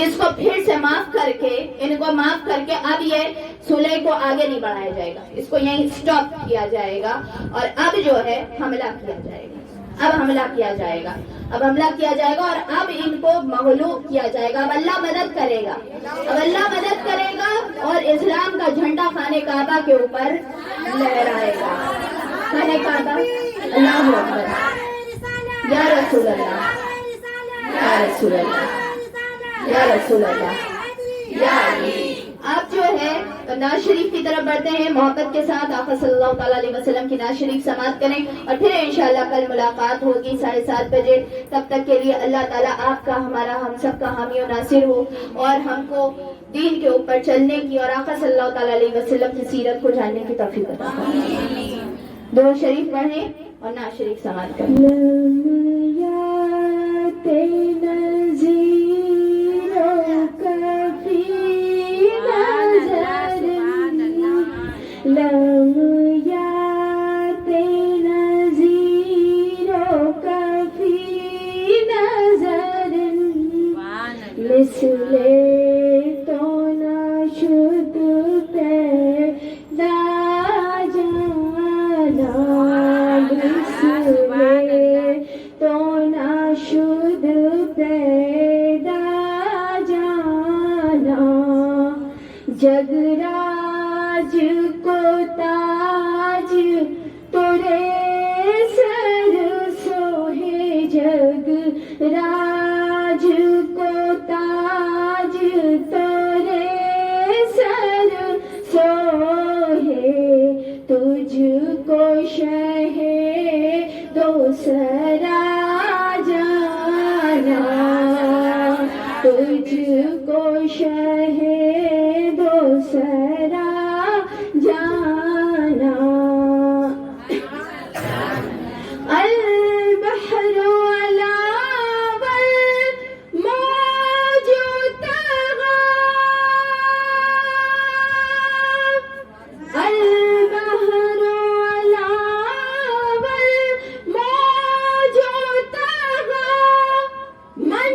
اس کو پھر سے معاف کر کے، ان کو معاف کر کے اب یہ صلح کو آگے نہیں بڑھایا جائے گا، اس کو یہیں سٹاپ کیا جائے گا، اور اب جو ہے حملہ کیا جائے گا، اب حملہ کیا جائے گا، اب حملہ کیا جائے گا، اور اب ان کو مغلوب کیا جائے گا، اب اللہ مدد کرے گا، اب اللہ مدد کرے گا، اور اسلام کا جھنڈا خانہ کعبہ کے اوپر لہرائے گا۔ خانہ کعبہ، اللہ اکبر، یا رسول اللہ، یا رسول اللہ، یا رسول اللہ، یا علی۔ آپ جو ہے ناز شریف کی طرف بڑھتے ہیں، محبت کے ساتھ آقا صلی اللہ تعالی علیہ وسلم کی ناز شریف سماعت کریں، اور پھر انشاءاللہ کل ملاقات ہوگی 7:30 بجے۔ تب تک کے لیے اللہ تعالیٰ آپ کا، ہمارا، ہم سب کا حامی و ناصر ہو، اور ہم کو دین کے اوپر چلنے کی اور آقا صلی اللہ تعالی علیہ وسلم کی سیرت کو جاننے کی توفیق عطا فرمائے۔ درود شریف پڑھیں اور ناز شریف سماعت کریں۔ جگراج کو تاج تورے سر سوہے، جگراج کو تاج تورے سر سوہے، تجھ کو شہ دوسرا جانا، تجھ کو شہ دوسرا جانا، البحر علا والموج تغا، البحر علا والموج تغا، من